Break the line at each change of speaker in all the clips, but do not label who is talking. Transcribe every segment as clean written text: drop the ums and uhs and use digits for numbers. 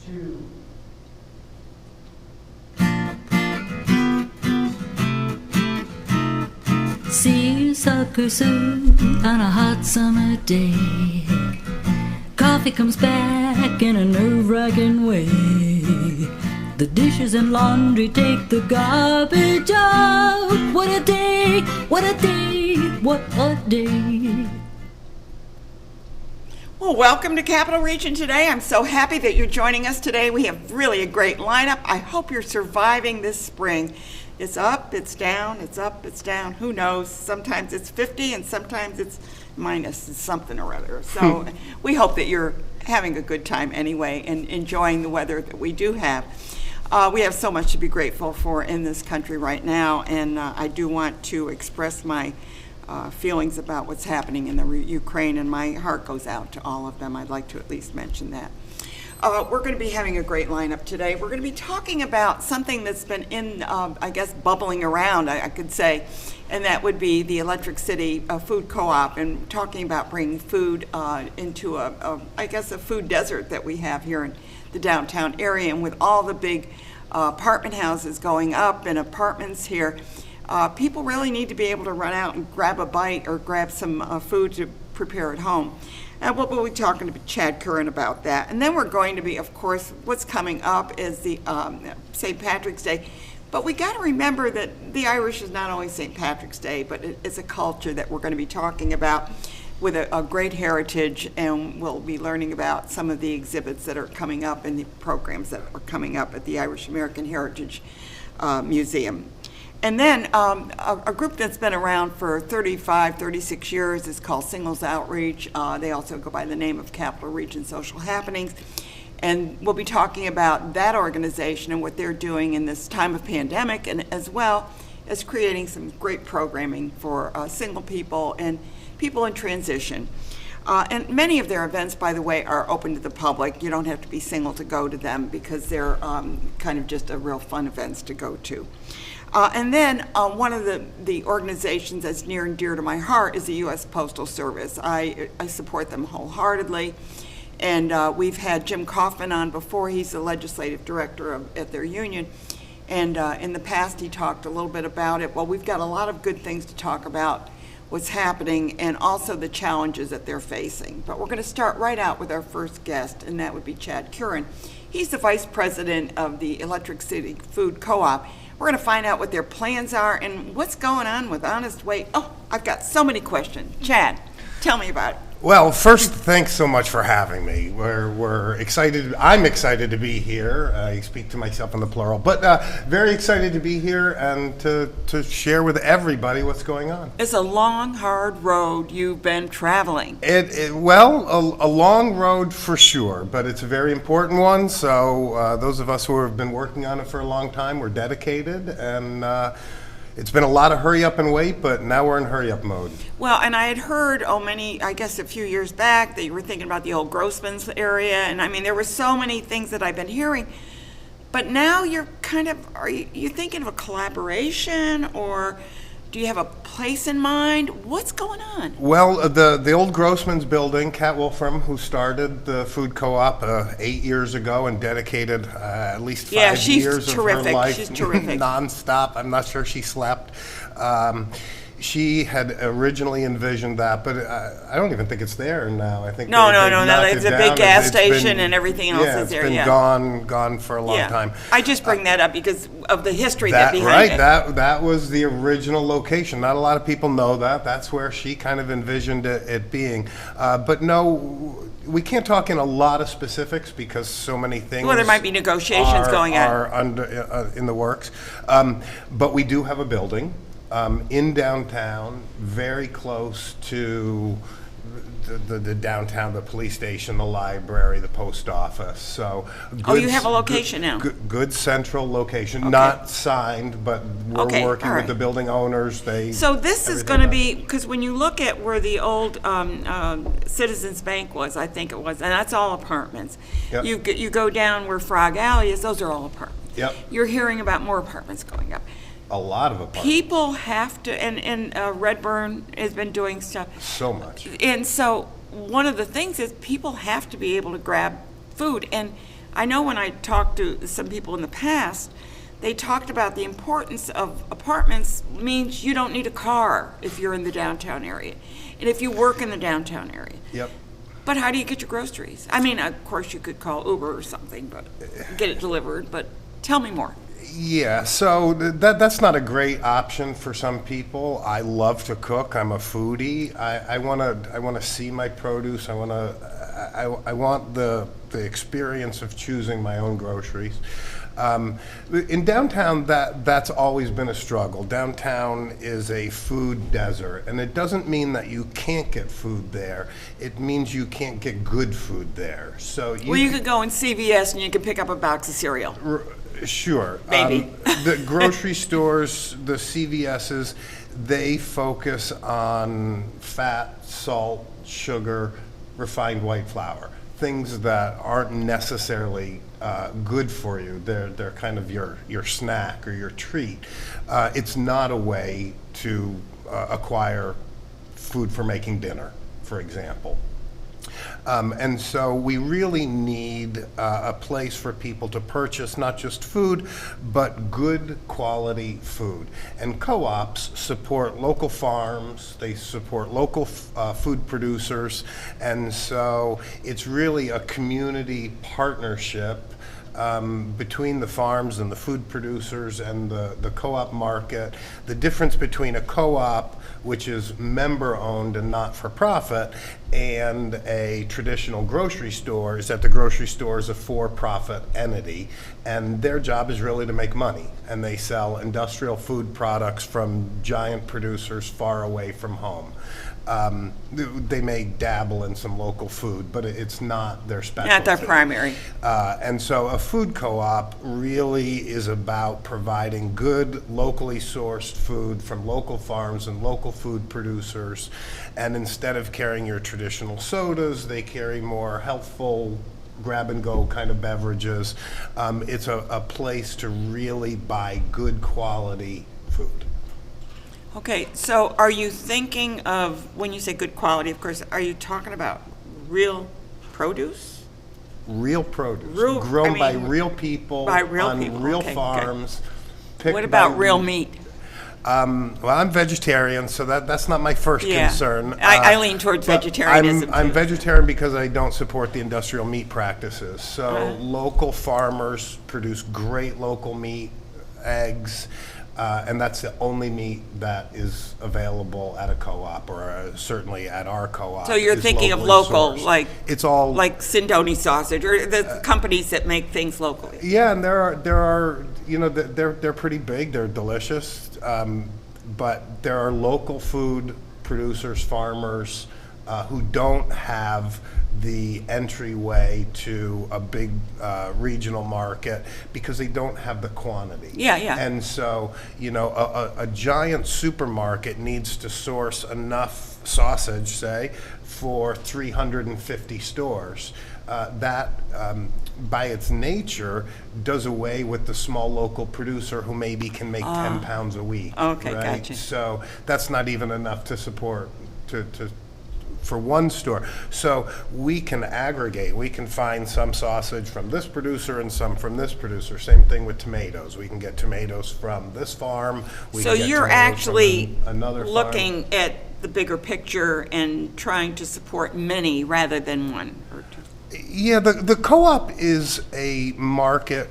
2.
Seersucker soup on a hot summer day. Coffee comes back in a nerve-wracking way. The dishes and laundry take the garbage out. What a day, what a day, what a day.
Well, welcome to Capital Region today. I'm so happy that you're joining us today. We have really a great lineup. I hope you're surviving this spring. It's up, it's down, it's up, it's down. Who knows? Sometimes it's 50 and sometimes it's minus something or other. So we hope that you're having a good time anyway and enjoying the weather that we do have. We have so much to be grateful for in this country right now, and I do want to express my feelings about what's happening in the Ukraine, and my heart goes out to all of them. I'd like to at least mention that. We're going to be having a great lineup today. We're going to be talking about something that's been I guess, bubbling around, I could say, and that would be the Electric City Food Co-op, and talking about bringing food into I guess, a food desert that we have here in the downtown area. And with all the big apartment houses going up and apartments here, people really need to be able to run out and grab a bite or grab some food to prepare at home. And we'll be talking to Chad Currin about that. And then we're going to be, of course, what's coming up is the St. Patrick's Day. But we got to remember that the Irish is not only St. Patrick's Day, but it's a culture that we're going to be talking about with a great heritage. And we'll be learning about some of the exhibits that are coming up and the programs that are coming up at the Irish American Heritage Museum. And then a group that's been around for 35, 36 years is called Singles Outreach. They also go by the name of Capital Region Social Happenings. And we'll be talking about that organization and what they're doing in this time of pandemic, and as well as creating some great programming for single people and people in transition. And many of their events, by the way, are open to the public. You don't have to be single to go to them because they're kind of just a real fun events to go to. And then one of the organizations that's near and dear to my heart is the U.S. Postal Service. I support them wholeheartedly. And we've had Jim Kaufman on before. He's the legislative director at their union. And in the past, he talked a little bit about it. Well, we've got a lot of good things to talk about, what's happening, and also the challenges that they're facing. But we're going to start right out with our first guest, and that would be Chad Currin. He's the vice president of the Electric City Food Co-op. We're going to find out what their plans are and what's going on with Honest Weight. Oh, I've got so many questions. Chad, tell me about it.
Well, first, thanks so much for having me. We're excited. I'm excited to be here. I speak to myself in the plural, but very excited to be here and to share with everybody what's going on.
It's a long, hard road you've been traveling.
A long road for sure, but it's a very important one. So those of us who have been working on it for a long time, we're dedicated, and it's been a lot of hurry up and wait, but now we're in hurry up mode.
Well, and I had heard, I guess a few years back, that you were thinking about the old Grossman's area. And I mean, there were so many things that I've been hearing. But now you're are you thinking of a collaboration, or do you have a place in mind? What's going on?
Well, the old Grossman's building, Kat Wolfram, who started the food co-op 8 years ago and dedicated at least 5 years
terrific.
of her life
She's terrific.
nonstop. I'm not sure she slept. She had originally envisioned that, but I don't even think it's there now. I think
no. It's a big gas station and everything else is there.
It's been gone for a long time.
I just bring that up because of the history behind it.
That was the original location. Not a lot of people know that. That's where she kind of envisioned it being. But no, we can't talk in a lot of specifics because so many things.
Well, there might be negotiations going on.
Are in the works. But we do have a building. In downtown, very close to the downtown, the police station, the library, the post office. So
you have a location now.
Good central location,
Okay.
Not signed, but we're working with the building owners.
So this is going to be, because when you look at where the old Citizens Bank was, I think it was, and that's all apartments.
Yep.
You go down where Frog Alley is; those are all apartments.
Yep.
You're hearing about more apartments going up.
A lot of apartments.
People have to, and Redburn has been doing stuff.
So much.
And so one of the things is people have to be able to grab food. And I know when I talked to some people in the past, they talked about the importance of apartments means you don't need a car if you're in the downtown area, and if you work in the downtown area.
Yep.
But how do you get your groceries? I mean, of course you could call Uber or something, but get it delivered, but tell me more.
Yeah, so that's not a great option for some people. I love to cook. I'm a foodie. I wanna see my produce. I want the experience of choosing my own groceries. In downtown, that's always been a struggle. Downtown is a food desert, and it doesn't mean that you can't get food there. It means you can't get good food there. So
You could go in CVS and you could pick up a box of cereal.
Sure.
Maybe.
The grocery stores, the CVS's, they focus on fat, salt, sugar, refined white flour, things that aren't necessarily good for you. They're kind of your snack or your treat. It's not a way to acquire food for making dinner, for example. And so we really need a place for people to purchase not just food, but good quality food. And co-ops support local farms, they support local food producers, and so it's really a community partnership between the farms and the food producers and the co-op market. The difference between a co-op, which is member-owned and not-for-profit, and a traditional grocery store is that the grocery store is a for-profit entity, and their job is really to make money. And they sell industrial food products from giant producers far away from home. They may dabble in some local food, but it's not their specialty.
Not their primary.
And so a food co-op really is about providing good, locally sourced food from local farms and local food producers. And instead of carrying your traditional sodas, they carry more healthful, grab-and-go kind of beverages. It's a place to really buy good quality food.
Okay, so are you thinking of, when you say good quality, of course, are you talking about real produce?
Real produce,
Real-
grown
I mean,
by real people,
by real
on
people,
real
okay, good.
farms. picked
What about
by-
real meat?
Well, I'm vegetarian, so that's not my first
Yeah.
concern.
I lean towards
but
vegetarianism,
I'm
too.
vegetarian because I don't support the industrial meat practices. So
Uh-huh.
local farmers produce great local meat, eggs, and that's the only meat that is available at a co-op, or certainly at our co-op.
So you're
is
thinking of
locally
local,
sourced.
like
It's all
like Sindoni sausage, or the companies that make things locally.
Yeah, and there are they're pretty big. They're delicious, but there are local food producers, farmers who don't have the entryway to a big regional market because they don't have the quantity.
Yeah, yeah.
And so, a giant supermarket needs to source enough sausage, say, for 350 stores. That, by its nature, does away with the small local producer who maybe can make 10 pounds a week.
Okay,
right?
gotcha.
So that's not even enough to support, for one store. So we can aggregate. We can find some sausage from this producer and some from this producer. Same thing with tomatoes. We can get tomatoes from this farm. We
So
can get
you're
tomatoes from
actually
another farm.
looking at the bigger picture and trying to support many rather than one or two.
Yeah, the co-op is a market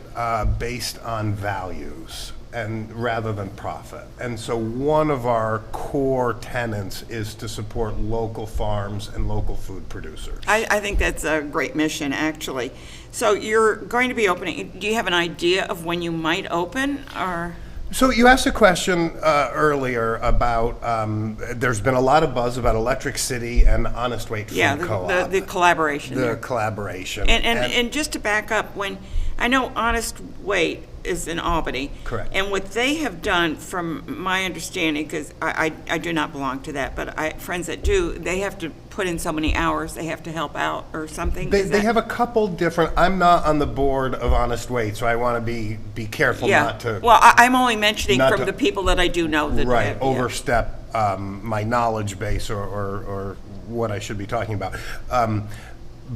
based on values and rather than profit. And so one of our core tenets is to support local farms and local food producers.
I think that's a great mission, actually. So you're going to be opening, do you have an idea of when you might open, or?
So you asked a question earlier about, there's been a lot of buzz about Electric City and Honest Weight Food
Yeah,
Co-op.
the collaboration
The
there.
collaboration.
And just to back up, when, I know Honest Weight is in Albany.
Correct.
And what they have done, from my understanding, because I do not belong to that, but friends that do, they have to put in so many hours, they have to help out or something.
They have a couple different, I'm not on the board of Honest Weight, so I want to be careful
Yeah.
not to.
Well, I'm only mentioning
not
from
to-
the people that I do know that
Right,
have, yeah.
overstep my knowledge base or what I should be talking about.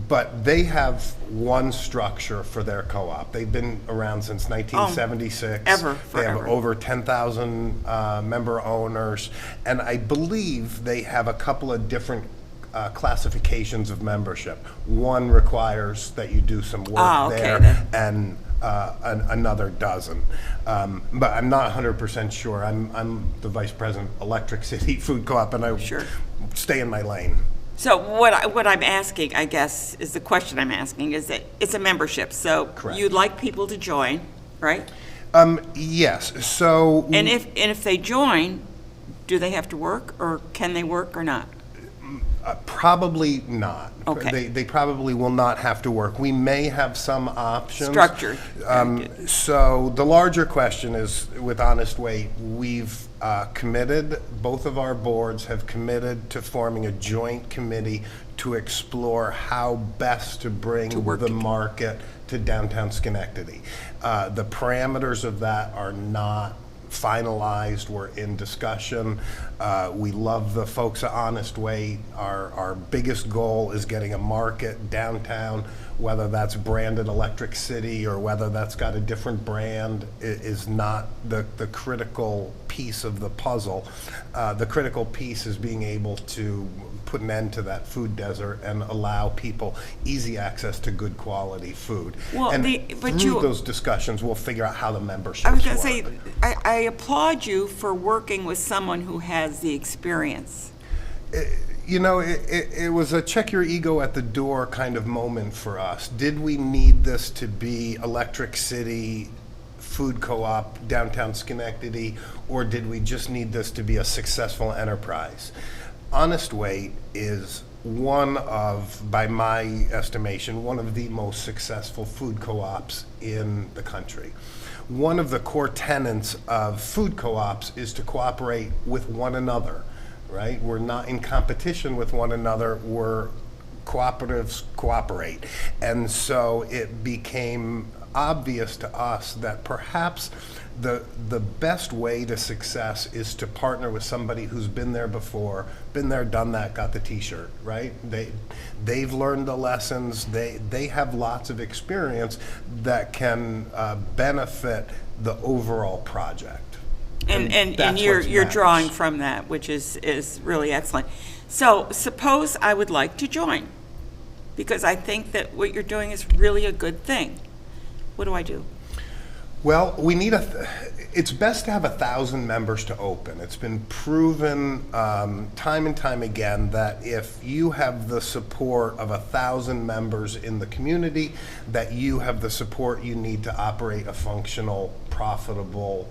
But they have one structure for their co-op. They've been around since 1976. They have
forever.
over 10,000 member owners, and I believe they have a couple of different classifications of membership. One requires that you do some work there,
then.
and another doesn't. But I'm not 100% sure. I'm the vice president of Electric City Food Co-op, and I stay in my lane.
So what I'm asking, I guess, is the question I'm asking, is that it's a membership. So
Correct.
you'd like people to join, right?
Yes. So
And if they join, do they have to work, or can they work or not?
Probably not.
Okay.
They probably will not have to work. We may have some options.
Structured.
So the larger question is, with Honest Weight, we've committed, both of our boards have committed to forming a joint committee to explore how best to bring the market to downtown Schenectady. The parameters of that are not finalized. We're in discussion. We love the folks at Honest Weight. Our biggest goal is getting a market downtown, whether that's branded Electric City or whether that's got a different brand is not the critical piece of the puzzle. The critical piece is being able to put an end to that food desert and allow people easy access to good quality food.
Well,
and
but
through those discussions, we'll figure out how the membership
I was going to
work.
say, I applaud you for working with someone who has the experience.
You know, it was a check your ego at the door kind of moment for us. Did we need this to be Electric City Food Co-op downtown Schenectady, or did we just need this to be a successful enterprise? Honest Weight is one of, by my estimation, one of the most successful food co-ops in the country. One of the core tenets of food co-ops is to cooperate with one another, right? We're not in competition with one another, we're cooperatives cooperate. And so it became obvious to us that perhaps the best way to success is to partner with somebody who's been there before, been there, done that, got the t-shirt, right? They've learned the lessons, they have lots of experience that can benefit the overall project.
And
that's
you're
what
drawing
matters.
from that, which is really excellent. So suppose I would like to join, because I think that what you're doing is really a good thing. What do I do?
Well, we need it's best to have 1,000 members to open. It's been proven time and time again that if you have the support of 1,000 members in the community, that you have the support you need to operate a functional, profitable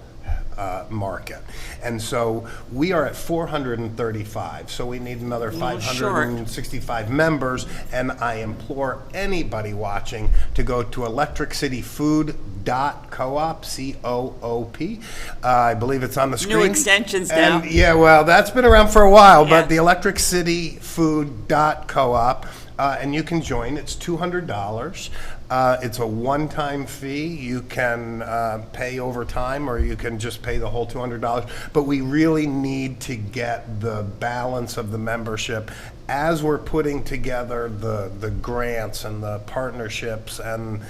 market. And so we are at 435, so we need another 565 members, and I implore anybody watching to go to electricityfood.coop, C-O-O-P. I believe it's on the screen.
New extensions now.
And, yeah, well, that's been around for a while,
Yeah.
but the electricityfood.coop, and you can join. It's $200. It's a one-time fee. You can pay over time, or you can just pay the whole $200. But we really need to get the balance of the membership as we're putting together the grants and the partnerships and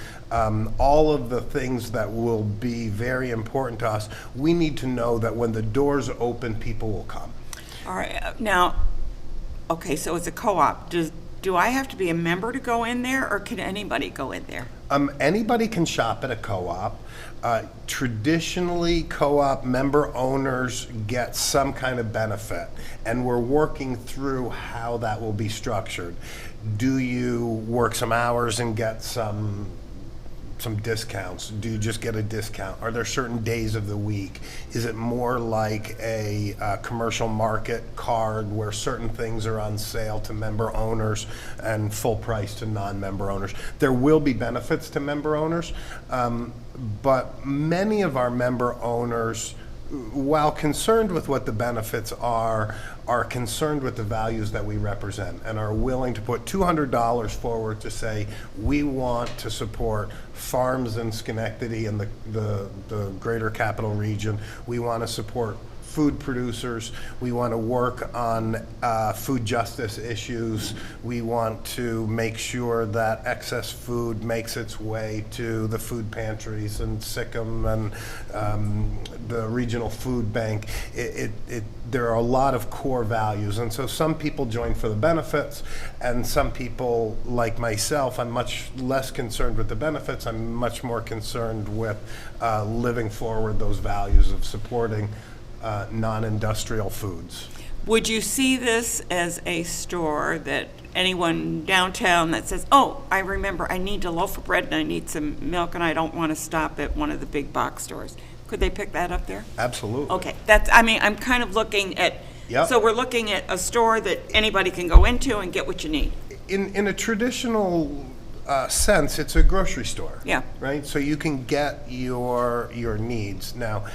all of the things that will be very important to us. We need to know that when the doors open, people will come.
All right, now, okay, so it's a co-op. Do I have to be a member to go in there, or can anybody go in there?
Anybody can shop at a co-op. Traditionally, co-op member owners get some kind of benefit, and we're working through how that will be structured. Do you work some hours and get some discounts? Do you just get a discount? Are there certain days of the week? Is it more like a commercial market card where certain things are on sale to member owners and full price to non-member owners? There will be benefits to member owners, but many of our member owners, while concerned with what the benefits are concerned with the values that we represent and are willing to put $200 forward to say, we want to support farms in Schenectady and the greater capital region. We want to support food producers. We want to work on food justice issues. We want to make sure that excess food makes its way to the food pantries and Sikkim and the regional food bank. There are a lot of core values, and so some people join for the benefits, and some people, like myself, I'm much less concerned with the benefits. I'm much more concerned with living forward those values of supporting non-industrial foods.
Would you see this as a store that anyone downtown that says, oh, I remember I need a loaf of bread and I need some milk and I don't want to stop at one of the big box stores? Could they pick that up there?
Absolutely.
Okay, I'm kind of looking at,
Yep.
So we're looking at a store that anybody can go into and get what you need.
In a traditional sense, it's a grocery store.
Yeah.
Right? So you can get your needs. Now,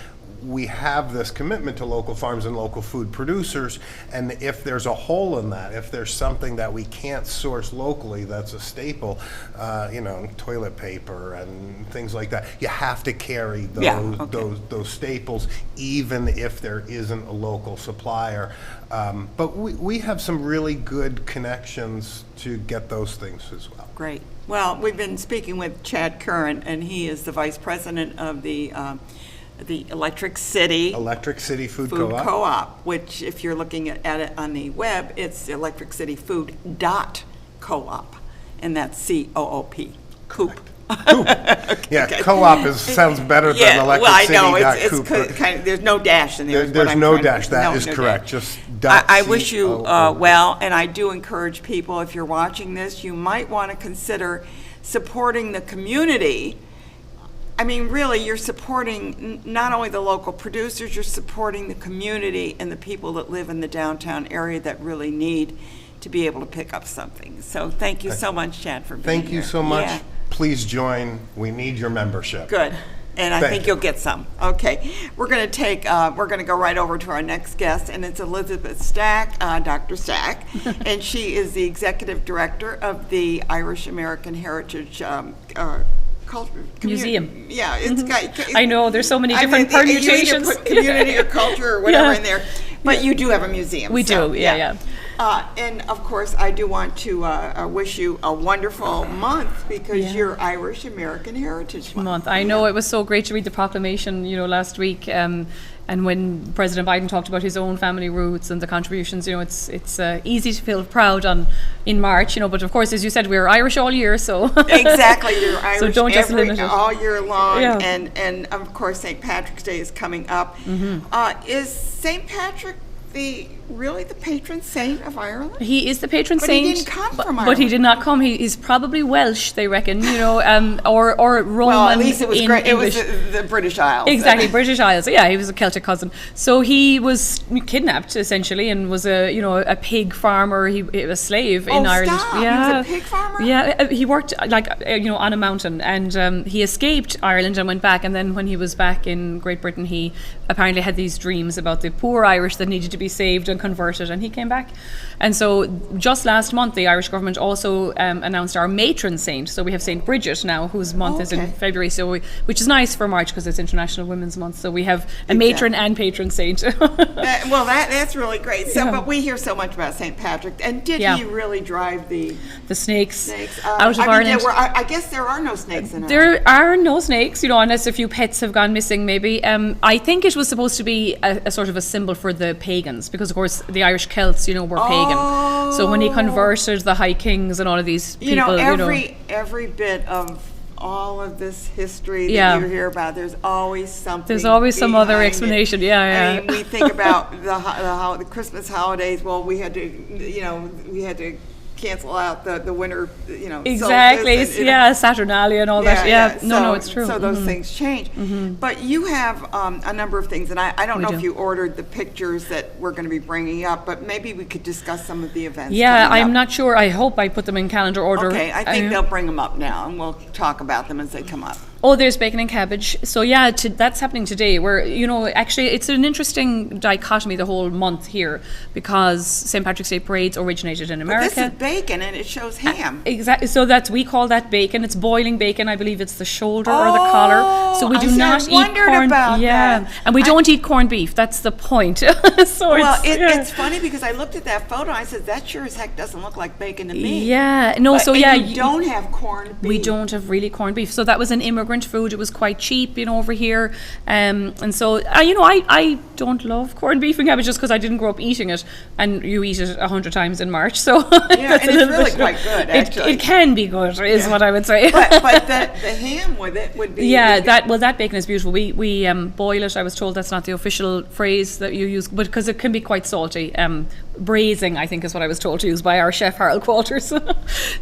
we have this commitment to local farms and local food producers, and if there's a hole in that, if there's something that we can't source locally that's a staple, toilet paper and things like that, you have to carry those staples, even if there isn't a local supplier. But we have some really good connections to get those things as well.
Great. Well, we've been speaking with Chad Currin, and he is the vice president of the Electric City
Food
Food
Co-op.
Co-op, which if you're looking at it on the web, it's Electric City Food .co-op, and that's C-O-O-P, Coop.
Yeah,
Okay.
co-op sounds better than
Yeah,
Electric
well, I
City.
know, it's
Cooper.
kind of, there's no dash in there. is what
There's
I'm
no
trying to-
dash. That
no,
is
no
correct.
dash.
Just
I wish you
.co-op.
well, and I do encourage people, if you're watching this, you might want to consider supporting the community. I mean, really, you're supporting not only the local producers, you're supporting the community and the people that live in the downtown area that really need to be able to pick up something. So thank you so much, Chad, for being
Thank
here.
you so much.
Yeah.
Please join. We need your membership.
Good. And I
Thank
think
you.
you'll get some. Okay. We're going to go right over to our next guest, and it's Elizabeth Stack, Dr. Stack, and she is the executive director of the Irish American Heritage
Museum.
Yeah, it's got.
I know, there's so many different
You either
permutations.
put community or culture or whatever
Yeah.
in there, but you do have a museum.
We
so,
do, yeah.
And of course, I do want to wish you a wonderful month because you're Irish American Heritage Month.
I know, it was so great to read the proclamation, last week. And when President Biden talked about his own family roots and the contributions, it's easy to feel proud in March, but of course, as you said, we're Irish all year, so
Exactly, you're Irish
so don't just limit it.
all year long,
Yeah.
and of course St. Patrick's Day is coming up. Is St. Patrick really the patron saint of Ireland?
He is the patron
But
saint.
he didn't come from
But he
Ireland.
did not come. He's probably Welsh, they reckon, or Roman.
Well, at least it was
in
great. It was
English.
the British Isles.
Exactly, British Isles. Yeah, he was a Celtic cousin. So he was kidnapped essentially, and was a pig farmer. He was a slave in Ireland.
Stop.
Yeah,
He was a pig farmer?
Yeah, he worked on a mountain, and he escaped Ireland and went back. And then when he was back in Great Britain, he apparently had these dreams about the poor Irish that needed to be saved and converted, and he came back. And so just last month, the Irish government also announced our matron saint. So we have Saint Bridget now, whose month is in February. So which is nice for March because it's International Women's Month. So we have a matron and patron saint.
That's really great. So,
Yeah.
but we hear so much about St. Patrick, and did he really drive the
snakes
snakes
out of Ireland?
I guess there are no snakes in Ireland.
There are no snakes, unless a few pets have gone missing, maybe. I think it was supposed to be a sort of a symbol for the pagans, because of course the Irish Celts, were pagan. So when he converted the High Kings and all of these people,
every bit of all of this history that you hear about, there's always something.
There's always some other
behind
explanation.
it.
Yeah.
I mean, we think about the Christmas holidays. Well, we had to cancel out the winter,
Exactly.
solstice and,
Saturnalia and all that. Yeah. No, it's true.
So those things change. But you have a number of things, and I don't know if you ordered the pictures that we're going to be bringing up, but maybe we could discuss some of the events.
Yeah,
coming
I'm
up.
not sure. I hope I put them in calendar order.
Okay, I think they'll bring them up now, and we'll talk about them as they come up.
Oh, there's bacon and cabbage. So yeah, that's happening today. Where actually, it's an interesting dichotomy the whole month here because St. Patrick's Day parades originated in America.
But this is bacon, and it shows ham.
Exactly. So we call that bacon. It's boiling bacon. I believe it's the shoulder or the collar. So we do not eat corn.
About that.
And we don't eat corned beef. That's the point.
It's funny because I looked at that photo. I said that sure as heck doesn't look like bacon to me.
Yeah. No.
But, you don't have corned beef.
We don't have really corned beef. So that was an immigrant food. It was quite cheap, over here. And so, I don't love corned beef and cabbage just because I didn't grow up eating it. And you eat it 100 times in March. So
yeah, and it's really quite good, actually.
It can be good, is what I would say.
But the ham with it would be...
Yeah, that bacon is beautiful. We boil it. I was told that's not the official phrase that you use, but because it can be quite salty. Braising, I think, is what I was told to use by our chef Harold Qualters.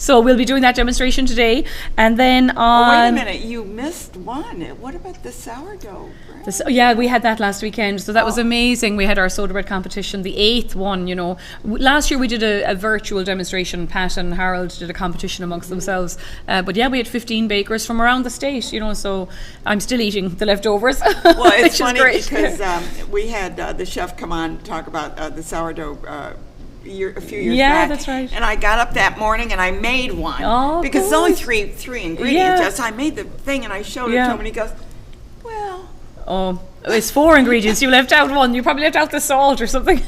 So we'll be doing that demonstration today, and then on.
Wait a minute, you missed one. What about the sourdough bread?
We had that last weekend, so that was amazing. We had our soda bread competition, the 8th one. Last year we did a virtual demonstration. Pat and Harold did a competition amongst themselves, but we had 15 bakers from around the state. So I'm still eating the leftovers.
Well, it's funny because we had the chef come on to talk about the sourdough. A few years back.
Yeah, that's right.
And I got up that morning and I made one because it's only three ingredients.
Yeah.
So I made the thing and I showed it to him and he goes, "Well."
Oh, it's 4 ingredients. You left out one. You probably left out the salt or something.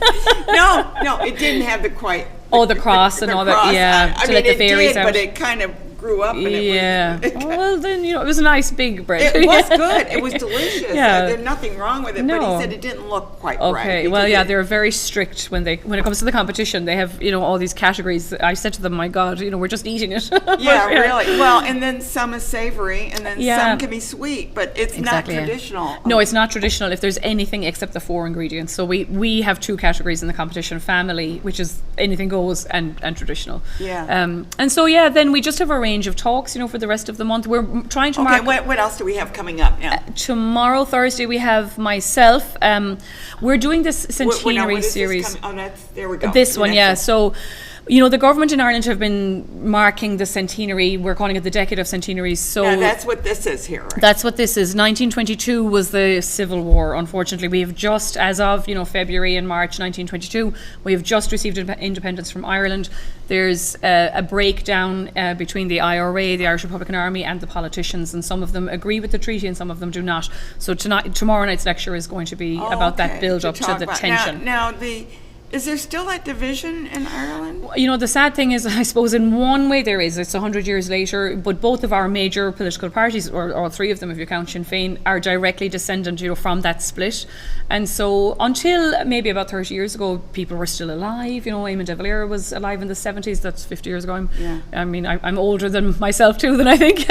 No, it didn't have the quite.
The cross and all that. Yeah,
I mean, it did, but it kind of grew up. And
Well, then it was a nice big bread.
It was good. It was delicious.
Yeah.
There's nothing wrong with it.
No.
But he said it didn't look quite right.
Okay. Well, they're very strict when it comes to the competition. They have all these categories. I said to them, "My God, we're just eating it."
Yeah, really. Well, and then some is savory, and then some can be sweet, but it's not traditional.
No, it's not traditional. If there's anything except the 4 ingredients, so we have 2 categories in the competition: family, which is anything goes, and traditional.
Yeah.
And so then we just have a range of talks, for the rest of the month. We're trying to mark.
Okay, what else do we have coming up now?
Tomorrow, Thursday, we have myself. We're doing this centenary series.
There we go.
This one, yeah. So, the government in Ireland have been marking the centenary. We're calling it the decade of centenaries. So
that's what this is here. Right?
That's what this is. 1922 was the Civil War. Unfortunately, we have just, as of February and March 1922, we have just received independence from Ireland. There's a breakdown between the IRA, the Irish Republican Army, and the politicians, and some of them agree with the treaty and some of them do not. So tomorrow night's lecture is going to be about that build-up to the tension.
Now is there still that division in Ireland?
The sad thing is, I suppose in one way there is. It's 100 years later, but both of our major political parties, or all 3 of them if you count Sinn Féin, are directly descendant, from that split. And so until maybe about 30 years ago, people were still alive. Eamon de Valera was alive in the 70s. That's 50 years ago. I'm older than myself too, than I think.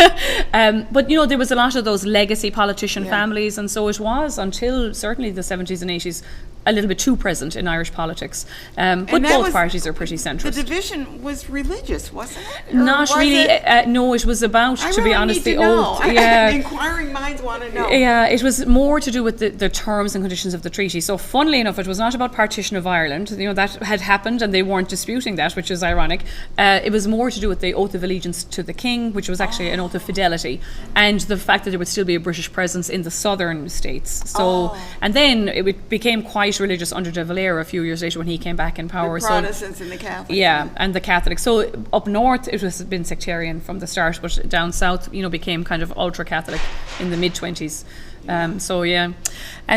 But there was a lot of those legacy politician families, and so it was until certainly the 70s and 80s a little bit too present in Irish politics. But both parties are pretty centrist.
The division was religious, wasn't it?
Not really. No, it was about, to be honest, the old.
Inquiring minds want to know.
Yeah, it was more to do with the terms and conditions of the treaty. So, funnily enough, it was not about partition of Ireland. That had happened, and they weren't disputing that, which is ironic. It was more to do with the oath of allegiance to the king, which was actually an oath of fidelity, and the fact that there would still be a British presence in the southern states. So, and then it became quite religious under de Valera a few years later when he came back in power.
The Protestants and the Catholics.
Yeah, and the Catholics. So up north it was been sectarian from the start, but down south, became kind of ultra-Catholic in the mid-20s. And
it's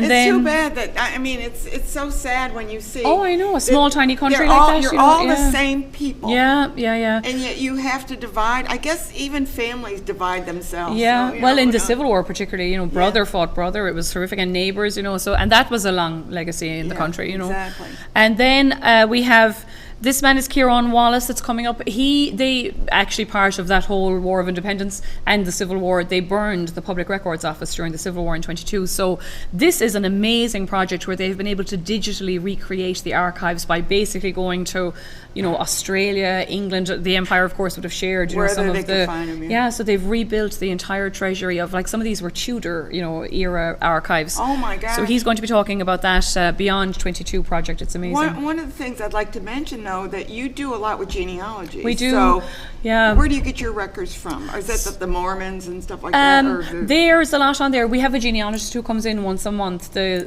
then
too bad that it's so sad when you see.
Oh, I know, a small tiny country like that.
You're all the same people.
Yeah.
And yet you have to divide. I guess even families divide themselves.
Yeah. So, in the Civil War, particularly, brother fought brother. It was horrific, and neighbours. So, and that was a long legacy in the country.
Exactly.
And then we have. This man is Kieran Wallace that's coming up. They actually, part of that whole War of Independence and the Civil War, they burned the Public Records Office during the Civil War in 22. So this is an amazing project where they've been able to digitally recreate the archives by basically going to, Australia, England. The Empire, of course, would have shared, some of the.
Find them,
yeah, so they've rebuilt the entire treasury of, some of these were Tudor, era archives.
Oh my gosh.
So he's going to be talking about that Beyond 22 project. It's amazing.
One of the things I'd like to mention, know that you do a lot with genealogy.
We do,
So
yeah.
where do you get your records from? Or is that the Mormons and stuff like that? Or
There's a lot on there. We have a genealogist who comes in once a month, the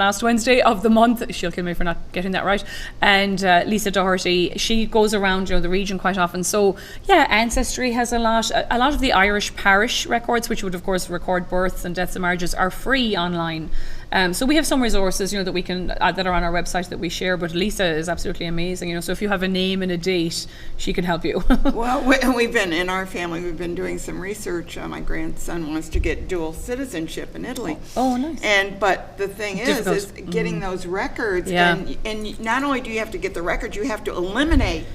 last Wednesday of the month. She'll kill me for not getting that right. And Lisa Doherty, she goes around the region quite often. So yeah, Ancestry has a lot. A lot of the Irish parish records, which would of course record births and deaths and marriages, are free online. So we have some resources, that we can that are on our website that we share. But Lisa is absolutely amazing. So if you have a name and a date, she can help you.
Well, we've been in our family. We've been doing some research. My grandson wants to get dual citizenship in Italy.
Oh, nice.
But the thing is getting those records.
Yeah.
And not only do you have to get the records, you have to eliminate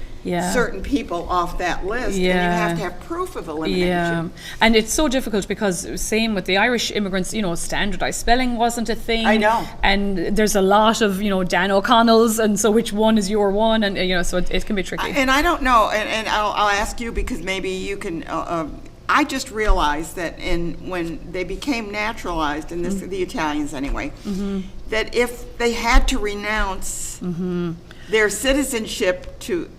certain people off that list, and you have to have proof of elimination.
Yeah, and it's so difficult because same with the Irish immigrants, standardized spelling wasn't a thing.
I know.
And there's a lot of, Dan O'Connell's, and so which one is your one, and, so it can be tricky.
And I don't know, and I'll ask you because maybe you can, I just realized that when they became naturalized, and this the Italians anyway, that if they had to renounce their citizenship to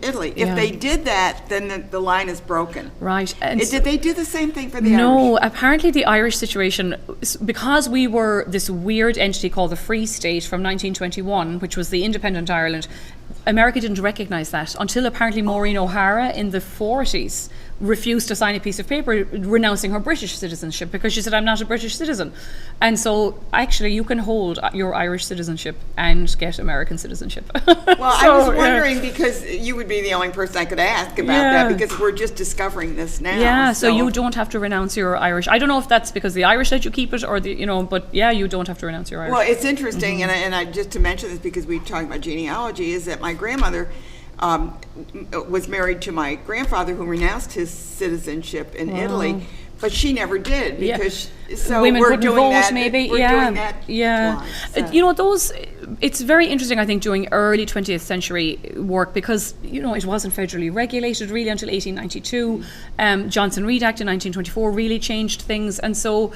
Italy. If they did that, then the line is broken.
Right. And
did they do the same thing for the Irish?
No, apparently the Irish situation, because we were this weird entity called the Free State from 1921, which was the independent Ireland, America didn't recognize that until apparently Maureen O'Hara in the 40s refused to sign a piece of paper renouncing her British citizenship because she said, I'm not a British citizen. And so actually you can hold your Irish citizenship and get American citizenship.
Well, I was wondering because you would be the only person I could ask about that because we're just discovering this now.
Yeah, so you don't have to renounce your Irish. I don't know if that's because the Irish let you keep it or but yeah, you don't have to renounce your Irish.
Well, it's interesting, and I just to mention this because we talked about genealogy, is that my grandmother was married to my grandfather who renounced his citizenship in Italy, but she never did because so
women
we're
couldn't
doing
vote,
that.
maybe.
We're doing that twice, so.
It's very interesting, I think, doing early 20th century work because it wasn't federally regulated really until 1892. Johnson Reed Act in 1924 really changed things, and so.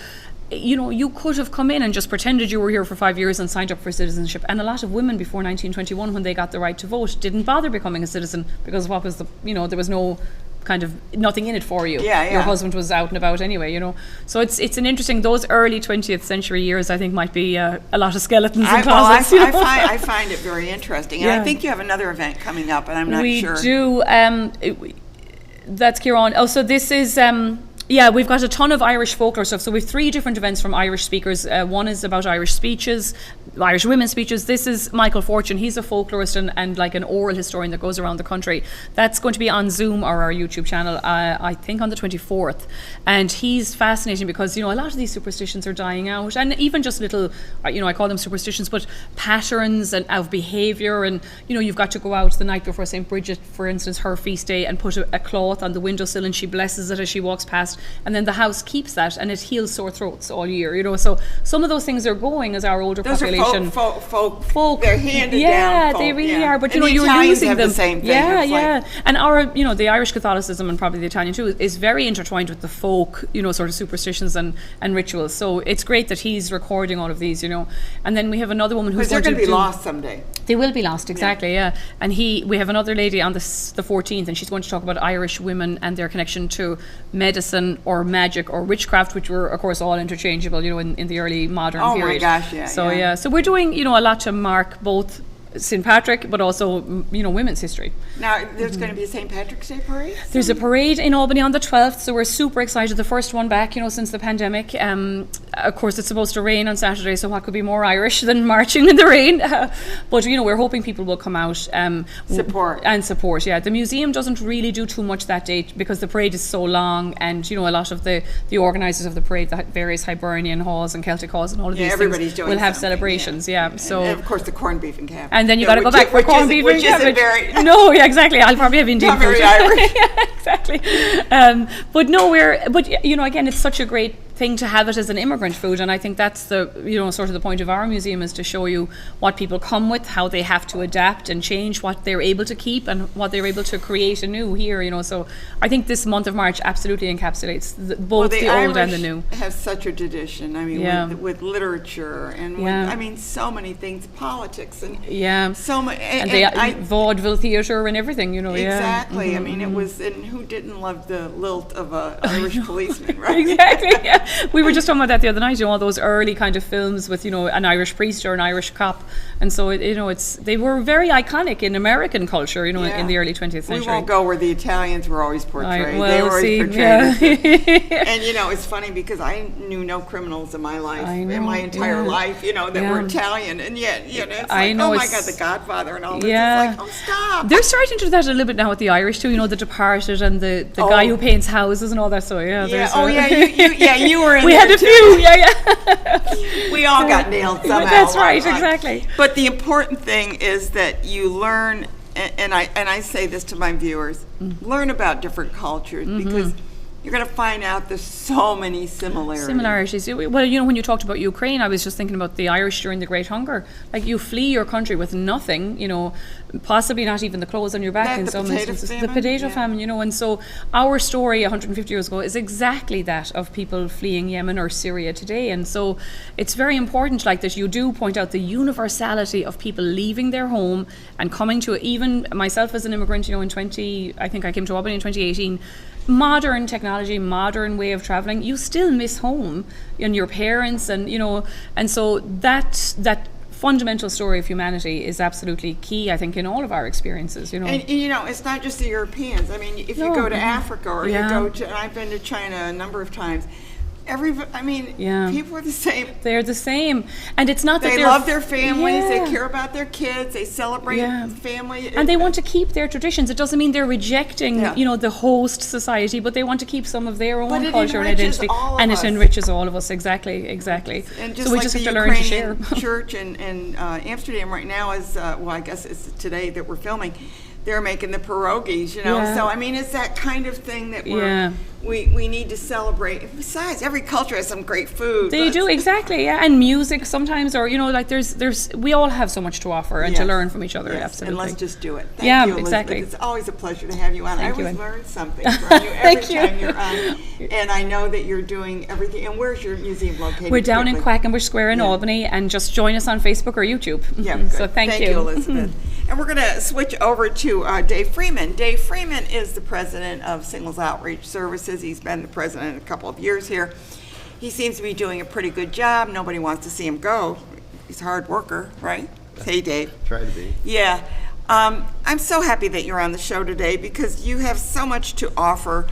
You could have come in and just pretended you were here for 5 years and signed up for citizenship. And a lot of women before 1921, when they got the right to vote, didn't bother becoming a citizen because what was there was no kind of nothing in it for you. Your husband was out and about anyway, So it's an interesting, those early 20th century years, I think, might be a lot of skeletons in closets.
I find it very interesting. And I think you have another event coming up, and I'm not sure.
We do. That's Kieran. Oh, so this is... we've got a ton of Irish folklore stuff. So we have 3 different events from Irish speakers. One is about Irish speeches, Irish women's speeches. This is Michael Fortune. He's a folklorist and like an oral historian that goes around the country. That's going to be on Zoom or our YouTube channel, I think on the 24th. And he's fascinating because, a lot of these superstitions are dying out. And even just little, I call them superstitions, but patterns of behaviour. And, you've got to go out the night before St. Bridget, for instance, her feast day, and put a cloth on the windowsill and she blesses it as she walks past. And then the house keeps that and it heals sore throats all year, so some of those things are going as our older population.
Folk. They're handed down.
Yeah, they really are. But
and
you're
Italians
losing
have
them.
The same thing.
Yeah. And our, the Irish Catholicism and probably the Italian too is very intertwined with the folk, sort of superstitions and rituals. So it's great that he's recording all of these, And then we have another woman who's
going to be lost someday.
They will be lost, exactly, yeah. And we have another lady on the 14th, and she's going to talk about Irish women and their connection to medicine or magic or witchcraft, which were, of course, all interchangeable, in the early modern period.
Oh my gosh, yeah.
So so we're doing, a lot to mark both St. Patrick, but also, women's history.
Now, there's going to be a St. Patrick's Day parade?
There's a parade in Albany on the 12th, so we're super excited. The first one back, since the pandemic. Of course, it's supposed to rain on Saturday, so what could be more Irish than marching in the rain? But, we're hoping people will come out. Support, yeah. The museum doesn't really do too much that day because the parade is so long, and, a lot of the organisers of the parade, the various Hibernian halls and Celtic halls and all of these things will have celebrations, So,
and, of course, the corned beef and cabbage.
And then you got to go back for corned beef and cabbage.
No,
yeah, exactly. I'll probably have Indian food.
Not very Irish.
Yeah, exactly. But again, it's such a great thing to have it as an immigrant food, and I think that's the, sort of the point of our museum, is to show you what people come with, how they have to adapt and change, what they're able to keep and what they're able to create anew here, so I think this month of March absolutely encapsulates both the old and the new.
Have such a tradition, I mean, with literature and with, so many things, politics and so much,
and the vaudeville theatre and everything,
exactly. I mean, it was, and who didn't love the lilt of an Irish policeman, right?
Exactly. Yeah. We were just talking about that the other night. All those early kind of films with an Irish priest or an Irish cop, and so they were very iconic in American culture. In the early 20th century.
We won't go where the Italians were always portrayed. They were always portrayed. And it's funny because I knew no criminals in my life, in my entire life, that were Italian, and yet it's like, oh my God, The Godfather and all this. It's like, oh, stop.
They're starting to do that a little bit now with the Irish too. The Departed and the guy who paints houses and all that. So
you were in
we
there
had a
too.
few.
We all got nailed somehow.
That's right, exactly.
But the important thing is that you learn, and I say this to my viewers, learn about different cultures, because you're going to find out there's so many similarities.
Well, when you talked about Ukraine, I was just thinking about the Irish during the Great Hunger. Like, you flee your country with nothing, possibly not even the clothes on your back in some instances. The potato famine, and so our story 150 years ago is exactly that of people fleeing Yemen or Syria today. And so it's very important, like, that you do point out the universality of people leaving their home and coming to, even myself as an immigrant, I think I came to Albany in 2018, modern technology, modern way of traveling, you still miss home and your parents, and and so that fundamental story of humanity is absolutely key, I think, in all of our experiences.
And it's not just the Europeans. I mean, if you go to Africa or you go to, and I've been to China a number of times. People are the same.
They're the same, and it's not that
they love their families. They care about their kids. They celebrate family,
and they want to keep their traditions. It doesn't mean they're rejecting, the host society, but they want to keep some of their own culture and identity, and it enriches all of us. Exactly.
And just
so we
like
just
the
have to learn to share.
Church in Amsterdam right now is I guess it's today that we're filming. They're making the pierogies, So I mean, it's that kind of thing that we need to celebrate. Besides, every culture has some great food.
They do, exactly, and music sometimes, or like there's we all have so much to offer and to learn from each other. Absolutely.
And let's just do it. Thank you, Elizabeth.
Exactly.
It's always a pleasure to have you on. I always learn something from you every time you're on. And I know that you're doing everything. And where's your museum located?
We're down in Quackenbush Square in Albany, and just join us on Facebook or YouTube.
Yeah, good.
So thank you,
Elizabeth. And we're going to switch over to Dave Freeman. Dave Freeman is the president of Singles Outreach Services. He's been the president a couple of years here. He seems to be doing a pretty good job. Nobody wants to see him go. He's a hard worker, right? Hey, Dave.
Try to be.
Yeah. I'm so happy that you're on the show today, because you have so much to offer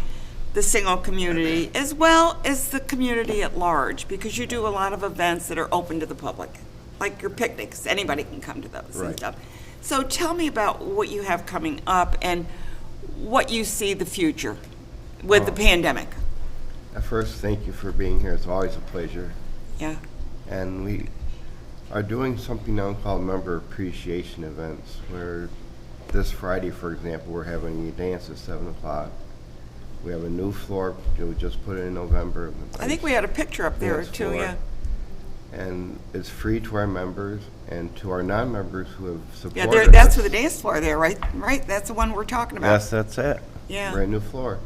the single community as well as the community at large, because you do a lot of events that are open to the public, like your picnics. Anybody can come to those and stuff. So tell me about what you have coming up and what you see the future with the pandemic.
At first, thank you for being here. It's always a pleasure.
Yeah.
And we are doing something now called member appreciation events, where this Friday, for example, we're having a dance at 7 o'clock. We have a new floor that we just put in November.
I think we had a picture up there too,
floor. And it's free to our members and to our non-members who have supported us.
That's for the dance floor there, right? Right, that's the one we're talking about.
Yes, that's it.
Yeah.
Brand new floor.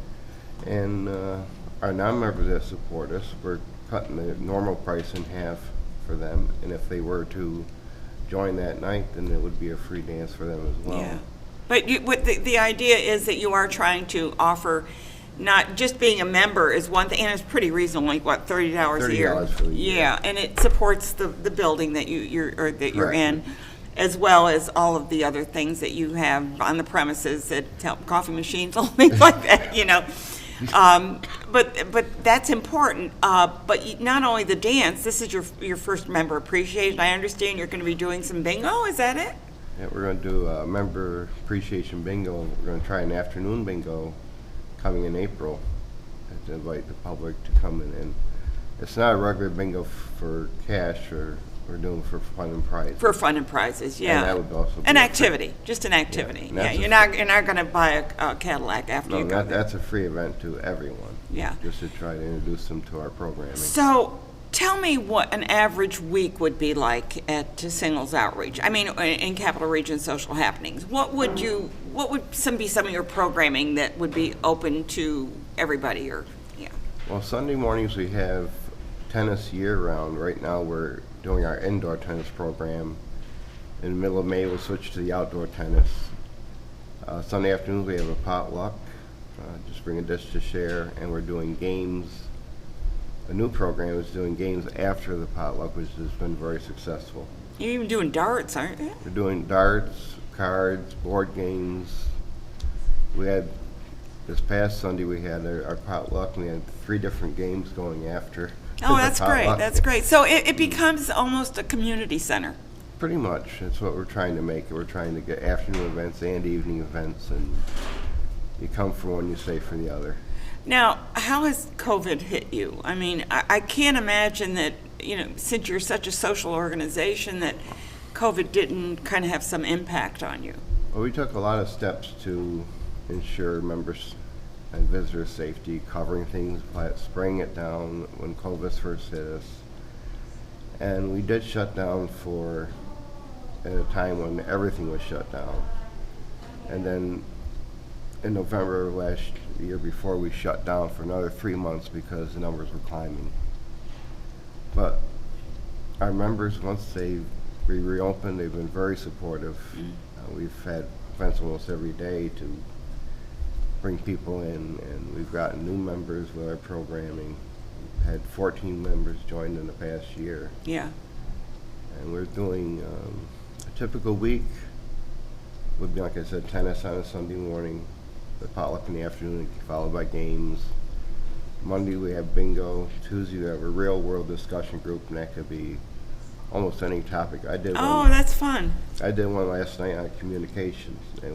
And our non-members that support us, we're cutting the normal price in half for them. And if they were to join that night, then it would be a free dance for them as well.
Yeah. But the idea is that you are trying to offer, not just being a member is one thing, and it's pretty reasonable, like what, $30 a year?
$30 for the year.
Yeah, and it supports the building that you're in, as well as all of the other things that you have on the premises, that help, coffee machines, all things like that, But that's important. But not only the dance. This is your first member appreciation. I understand you're going to be doing some bingo. Is that it?
Yeah, we're going to do a member appreciation bingo. We're going to try an afternoon bingo coming in April to invite the public to come in. And it's not a regular bingo for cash or We're doing for fun and prizes.
For fun and prizes, yeah.
And that would also be
an
a
activity, just an activity.
and
Yeah,
that's
you're not going to buy a Cadillac after you
No,
go there.
that's a free event to everyone.
Yeah.
Just to try to introduce them to our programming.
So, tell me what an average week would be like at Singles Outreach. I mean, in Capital Region Social Happenings. What would be some of your programming that would be open to everybody? Or
Well, Sunday mornings we have tennis year-round. Right now we're doing our indoor tennis program. In the middle of May we'll switch to the outdoor tennis. Sunday afternoons we have a potluck. Just bring a dish to share, and we're doing games. A new program is doing games after the potluck, which has been very successful.
you're even doing darts, aren't you?
We're doing darts, cards, board games. We had, this past Sunday, we had our potluck, and we had 3 different games going after.
Oh,
the
that's great.
potluck.
That's great. So it becomes almost a community center.
Pretty much. That's what we're trying to make it. We're trying to get afternoon events and evening events, and you come for one, you stay for the other.
Now, how has COVID hit you? I mean, I can't imagine that, since you're such a social organization, that COVID didn't kind of have some impact on you.
Well, we took a lot of steps to ensure members and visitor safety, covering things, spraying it down when COVID first hit us. And we did shut down at a time when everything was shut down. And then in November of the year before, we shut down for another 3 months because the numbers were climbing. But our members, once we reopened, they've been very supportive. We've had events almost every day to bring people in, and we've gotten new members with our programming. We've had 14 members join in the past year.
Yeah.
And we're doing a typical week would be, like I said, tennis on a Sunday morning, the potluck in the afternoon, followed by games. Monday we have bingo. Tuesday we have a real world discussion group, and that could be almost any topic.
Oh, that's fun.
I did one last night on communications. It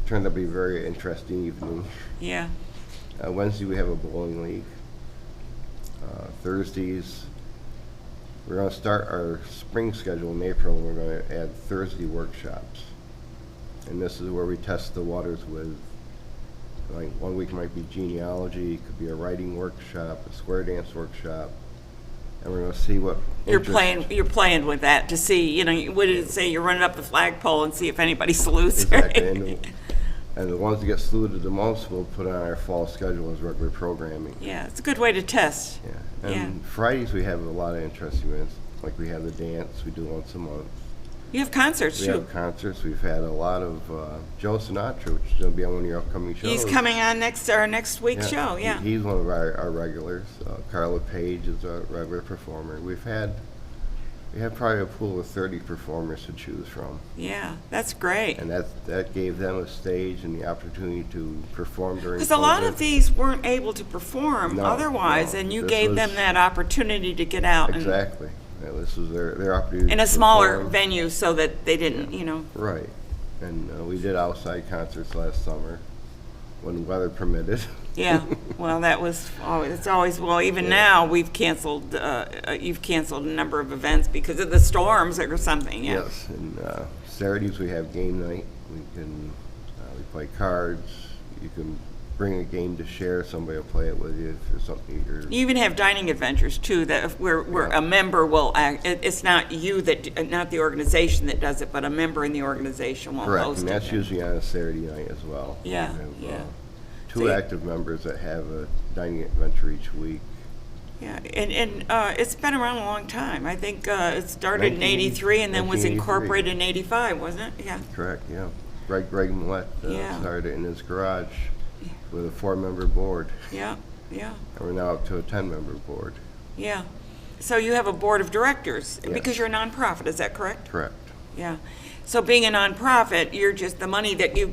turned out to be a very interesting evening.
Yeah.
Wednesday we have a bowling league. Thursdays, we're going to start our spring schedule in April. We're going to add Thursday workshops. And this is where we test the waters with, like, one week might be genealogy, it could be a writing workshop, a square dance workshop. And we're going to see what
You're playing with that to see, what did it say? You're running up the flagpole and see if anybody salutes.
Exactly. And the ones that get saluted the most, we'll put on our fall schedule as regular programming.
Yeah, it's a good way to test.
Yeah. And Fridays we have a lot of interesting events. Like we have the dance, we do once a month.
You have concerts,
We
too.
have concerts. We've had a lot of Joe Sinatra, which is going to be on one of your upcoming shows.
He's coming on our next week's show, yeah.
He's one of our regulars. Carla Page is a regular performer. We have probably a pool of 30 performers to choose from.
Yeah, that's great.
And that gave them a stage and the opportunity to perform during
Because a lot
COVID.
of these weren't able to perform
No,
otherwise,
no.
and you
This
gave
was-
them that opportunity to get out
Exactly. Yeah, this was their opportunity
in a
to
smaller
perform.
venue so that they didn't,
Right. And we did outside concerts last summer when weather permitted.
Yeah, well, it's always, well, even now, you've canceled a number of events because of the storms or something, yeah.
Yes, and Saturdays we have game night. We play cards. You can bring a game to share. Somebody will play it with you if there's something you're...
You even have dining adventures, too, where
Yeah.
a member will act, it's not not the organization that does it, but a member in the organization will
Correct,
host
and
it.
that's usually on a Saturday night as well.
Yeah,
We have,
yeah.
Two
So you-
active members that have a dining adventure each week.
Yeah, and it's been around a long time. I think it started in 83 and then was
1983.
incorporated in 85, wasn't it? Yeah.
Correct, yeah. Greg Millett
Yeah.
started in his garage with a 4-member board,
Yeah, yeah,
and we're now up to a 10-member board.
yeah. So you have a board of directors,
Yes.
because you're a nonprofit, is that correct?
Correct.
Yeah. So being a nonprofit, you're just, the money that you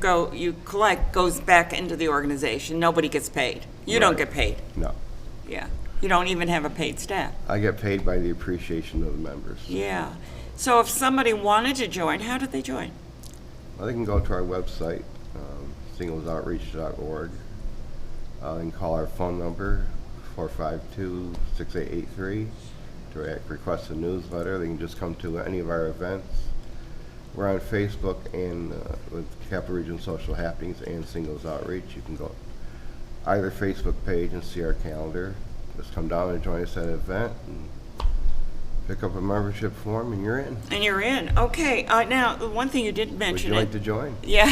collect goes back into the organization. Nobody gets paid. You don't
Right.
get paid.
No.
Yeah. You don't even have a paid staff.
I get paid by the appreciation of the members.
Yeah. So if somebody wanted to join, how did they join?
Well, they can go to our website, singlesoutreach.org. They can call our phone number, 452-6883. to request a newsletter. They can just come to any of our events. We're on Facebook and with Capital Region Social Happenings and Singles Outreach. You can go either Facebook page and see our calendar. Just come down and join us at an event and pick up a membership form, and you're in.
And you're in. Okay. Now, the one thing you didn't
Would
mention.
you like to join?
Yeah.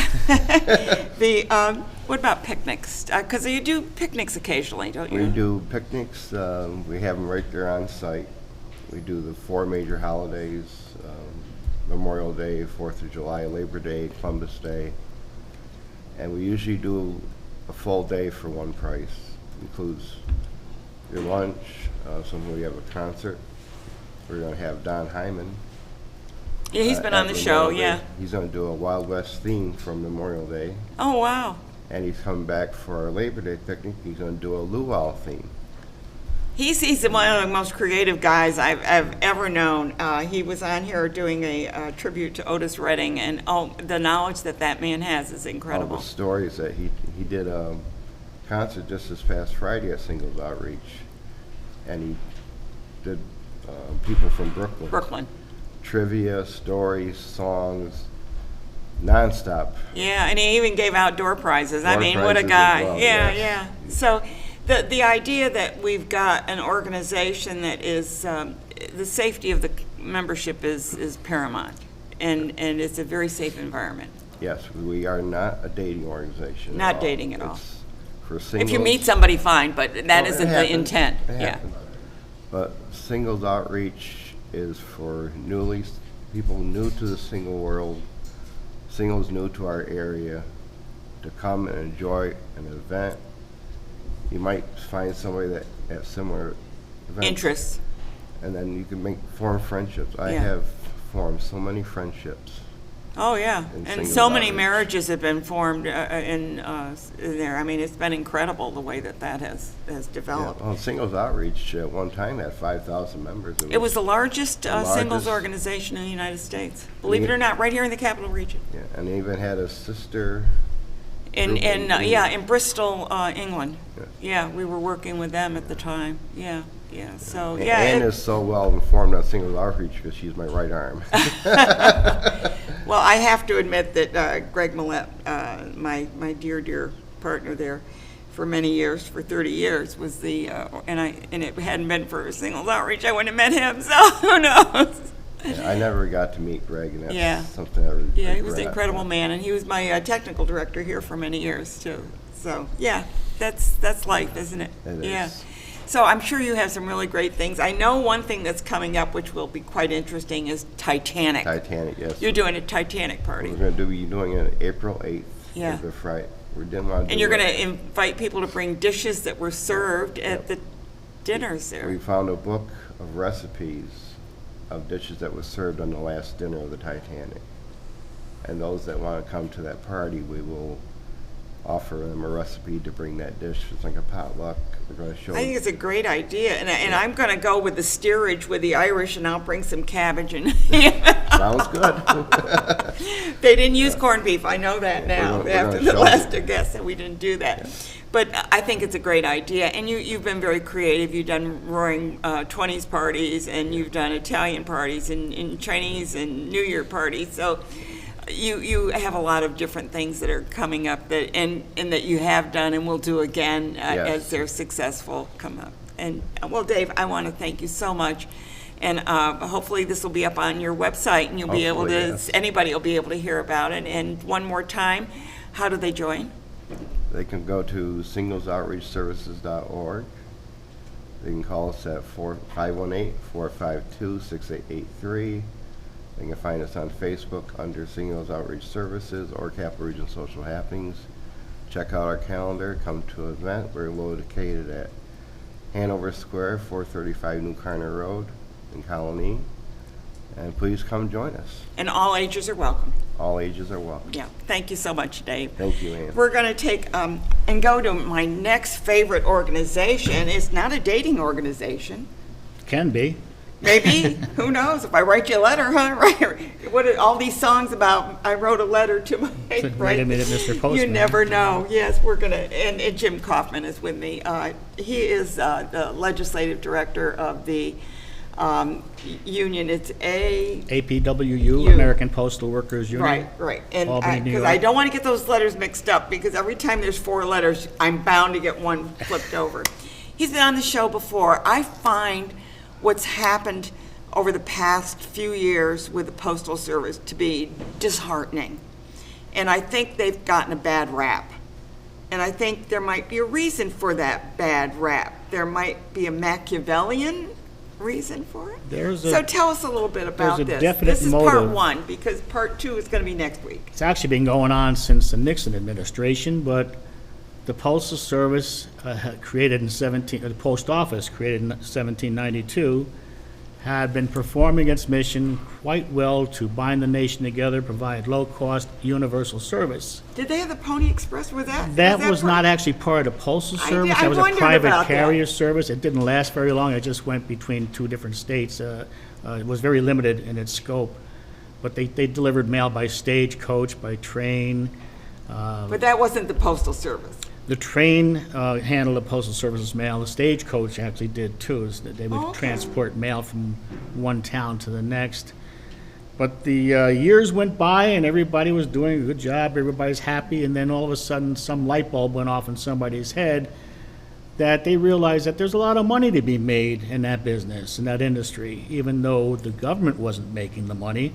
What about picnics? Because you do picnics occasionally, don't you?
We do picnics. We have them right there on site. We do the 4 major holidays, Memorial Day, 4th of July, Labor Day, Columbus Day. And we usually do a full day for one price. Includes your lunch, sometimes we have a concert. We're going to have Don Hyman.
Yeah, he's been on the show, yeah.
He's going to do a Wild West theme from Memorial Day.
Oh, wow.
And he's coming back for our Labor Day picnic. He's going to do a luau theme.
He's one of the most creative guys I've ever known. He was on here doing a tribute to Otis Redding, and the knowledge that man has is incredible.
All the stories that he did a concert just this past Friday at Singles Outreach, and he did people from Brooklyn. Trivia, stories, songs, nonstop.
Yeah, and he even gave out door prizes. What a
Prizes
guy.
as well,
Yeah,
yes.
yeah. So the idea that we've got an organization that is, the safety of the membership is paramount, and it's a very safe environment.
Yes, we are not a dating organization.
Not
all.
dating at all.
It's for singles.
If you meet somebody, fine, but that
Well, it
isn't the
happens.
intent.
It
Yeah.
happens. But Singles Outreach is for people new to the single world, singles new to our area, to come and enjoy an event. You might find somebody that has similar events.
Interests.
And then you can form friendships. I
Yeah.
have formed so many friendships.
Oh, yeah.
And
And
singles
so many
outreach.
marriages have been formed in there. I mean, it's been incredible the way that has
Yeah.
developed.
Well, Singles Outreach at one time had 5,000 members.
It was the largest singles
largest-
organization in the United States. Believe it or not, right here in the Capital Region.
Yeah, and they even had a sister.
In
Group in
in Bristol, England.
Yes.
Yeah, we were working with them at the time. Yeah, yeah. So
And
yeah.
Ann is so well informed on Singles Outreach because she's my right arm.
Well, I have to admit that Greg Millett, my dear partner there, for many years, for 30 years, was the and it hadn't been for Singles Outreach, I wouldn't have met him. So who knows?
Yeah, I never got to meet Greg, and that's
Yeah.
something I regret.
Yeah, he was an incredible man, and he was my technical director here for many years too. So yeah, that's life, isn't it?
It
Yeah.
is.
So I'm sure you have some really great things. I know one thing that's coming up, which will be quite interesting, is Titanic.
Titanic, yes.
You're doing a Titanic party,
We're going to be doing it April 8th.
Yeah.
The Friday. We didn't want to.
and you're going to invite people to bring dishes that were served at the dinners
We
there.
found a book of recipes of dishes that was served on the last dinner of the Titanic. And those that want to come to that party, we will offer them a recipe to bring that dish. It's like a potluck. We're going to show
I think it's a great idea, and I'm going to go with the steerage with the Irish, and I'll bring some cabbage. And
Sounds good.
they didn't use corned beef. I know that now.
We're
After
gonna
the
show
last
you.
guest, that we didn't do that. But I think it's a great idea, and you've been very creative. You've done Roaring 20s parties, and you've done Italian parties, and Chinese and New Year parties. So you have a lot of different things that are coming up that and that you have done and will do again
Yes.
as they're successful come up. And well, Dave, I want to thank you so much. And hopefully this will be up on your website, and you'll be able to,
Hopefully, yes.
anybody will be able to hear about it. And one more time, how do they join?
They can go to singlesoutreachservices.org. They can call us at 518-452-6883. They can find us on Facebook under Singles Outreach Services or Capital Region Social Happenings. Check out our calendar. Come to an event. We're located at Hanover Square, 435 New Carner Road in Colony. And please come join us.
And all ages are welcome.
All ages are welcome.
Yeah, thank you so much, Dave.
Thank you, Ann.
We're going to take and go to my next favorite organization. It's not a dating organization.
Can be.
Maybe. Who knows? If I write you a letter, huh? Right. What are all these songs about? I wrote a letter to my
Wait a minute, Mr. Postman.
You never know. Yes, we're going to. And Jim Kaufman is with me. He is the legislative director of the union. It's
APWU, American Postal Workers Union.
Right. And
Albany, New
because
York.
I don't want to get those letters mixed up, because every time there's 4 letters, I'm bound to get one flipped over. He's been on the show before. I find what's happened over the past few years with the Postal Service to be disheartening. And I think they've gotten a bad rap. And I think there might be a reason for that bad rap. There might be a Machiavellian reason for it. So tell us a little bit about
there's a
this.
definite
This is part
motive.
1, because part 2 is going to be next week.
It's actually been going on since the Nixon administration, but the Postal Service created in the Post Office created in 1792 had been performing its mission quite well to bind the nation together, provide low-cost universal service.
Did they have the Pony Express? Was that?
That was not actually part of the Postal Service.
I
That was a
wondered
private
about
carrier
that.
service. It didn't last very long. It just went between 2 different states. It was very limited in its scope. But they delivered mail by stagecoach, by train.
But that wasn't the Postal Service.
The train handled the Postal Service's mail. The stagecoach actually did too. They would
Okay.
transport mail from one town to the next. But the years went by and everybody was doing a good job. Everybody's happy. And then all of a sudden, some light bulb went off in somebody's head that they realized that there's a lot of money to be made in that business, in that industry, even though the government wasn't making the money.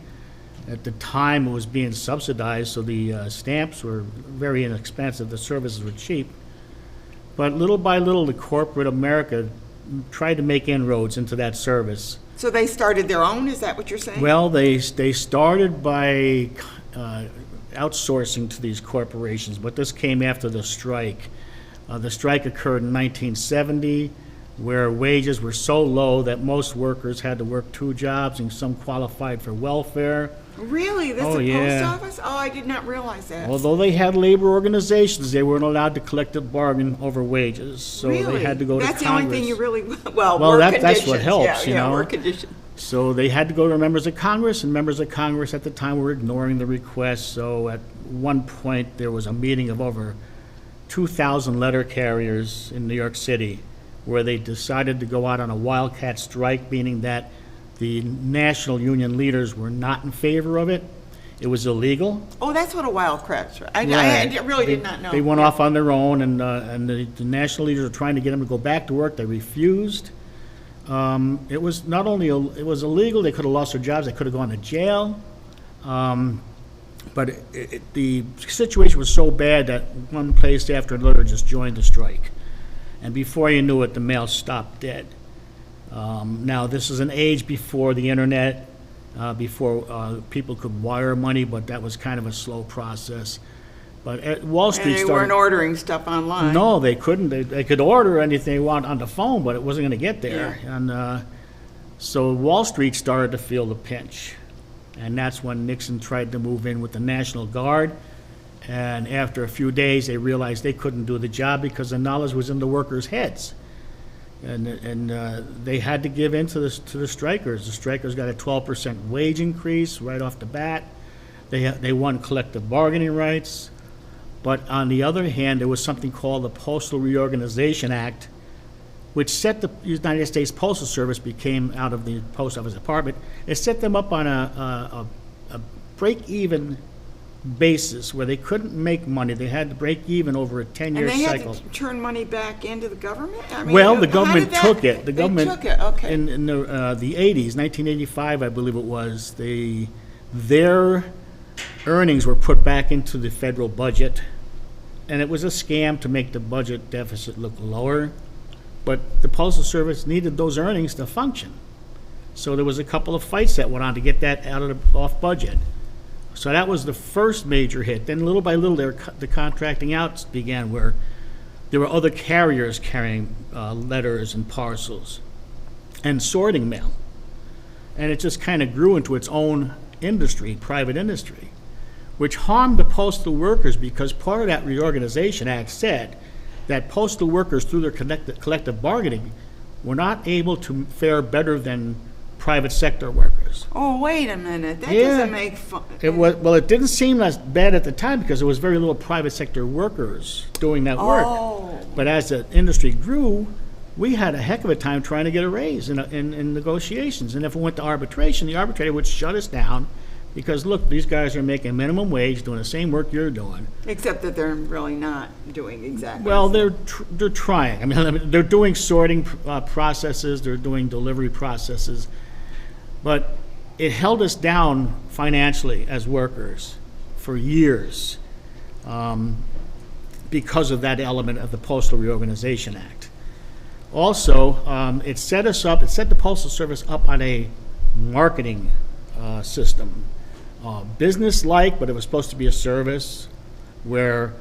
At the time, it was being subsidized, so the stamps were very inexpensive, the services were cheap. But little by little, the corporate America tried to make inroads into that service.
So they started their own, is that what you're saying?
Well, they started by outsourcing to these corporations, but this came after the strike. The strike occurred in 1970, where wages were so low that most workers had to work 2 jobs, and some qualified for welfare.
Really? This
Oh,
is a
yeah.
post office? Oh, I did not realize that.
Although they had labor organizations, they weren't allowed to collective bargain over wages, so
Really?
they had to go to
That's
Congress.
the only thing you really,
Well,
work
that's what
conditions.
helps, you know.
work conditions.
So they had to go to members of Congress, and members of Congress at the time were ignoring the request. So at one point, there was a meeting of over 2,000 letter carriers in New York City, where they decided to go out on a wildcat strike, meaning that the national union leaders were not in favor of it. It was illegal.
Oh, that's what a wild crash. I really did not know.
They went off on their own, and the national leaders were trying to get them to go back to work. They refused. It was not only, it was illegal, they could have lost their jobs, they could have gone to jail. But the situation was so bad that one place after another just joined the strike. And before you knew it, the mail stopped dead. Now, this is an age before the internet, before people could wire money, but that was kind of a slow process. But at Wall
And
Street
they
started...
weren't ordering stuff online.
No, they couldn't. They could order anything they want on the phone, but it wasn't going to get there.
Yeah.
And so Wall Street started to feel the pinch. And that's when Nixon tried to move in with the National Guard. And after a few days, they realized they couldn't do the job because the knowledge was in the workers' heads. And they had to give in to the strikers. The strikers got a 12% wage increase right off the bat. They won collective bargaining rights. But on the other hand, there was something called the Postal Reorganization Act, which set the United States Postal Service, became out of the Post Office Department, it set them up on a break-even basis where they couldn't make money. They had to break even over a 10-year
And they
cycle.
had to turn money back into the government? I mean,
Well, the
how
government
did that-
took it. The government
They took it, okay.
in the 80s, 1985, I believe it was. Their earnings were put back into the federal budget, and it was a scam to make the budget deficit look lower. But the Postal Service needed those earnings to function. So there was a couple of fights that went on to get that off budget. So that was the first major hit. Then little by little, the contracting out began, where there were other carriers carrying letters and parcels and sorting mail. And it just kind of grew into its own industry, private industry, which harmed the postal workers, because part of that Reorganization Act said that postal workers, through their collective bargaining, were not able to fare better than private sector workers.
Oh, wait a minute. That
Yeah.
doesn't make fun.
It didn't seem as bad at the time because there was very little private sector workers doing that work.
Oh.
But as the industry grew, we had a heck of a time trying to get a raise in negotiations. And if it went to arbitration, the arbitrator would shut us down because, look, these guys are making minimum wage, doing the same work you're doing.
Except that they're really not doing exactly.
Well,
the
they're trying. I mean, they're doing sorting processes, they're doing delivery processes, but it held us down financially as workers for years because of that element of the Postal Reorganization Act. Also, it set the Postal Service up on a marketing system. Business-like, but it was supposed to be a service where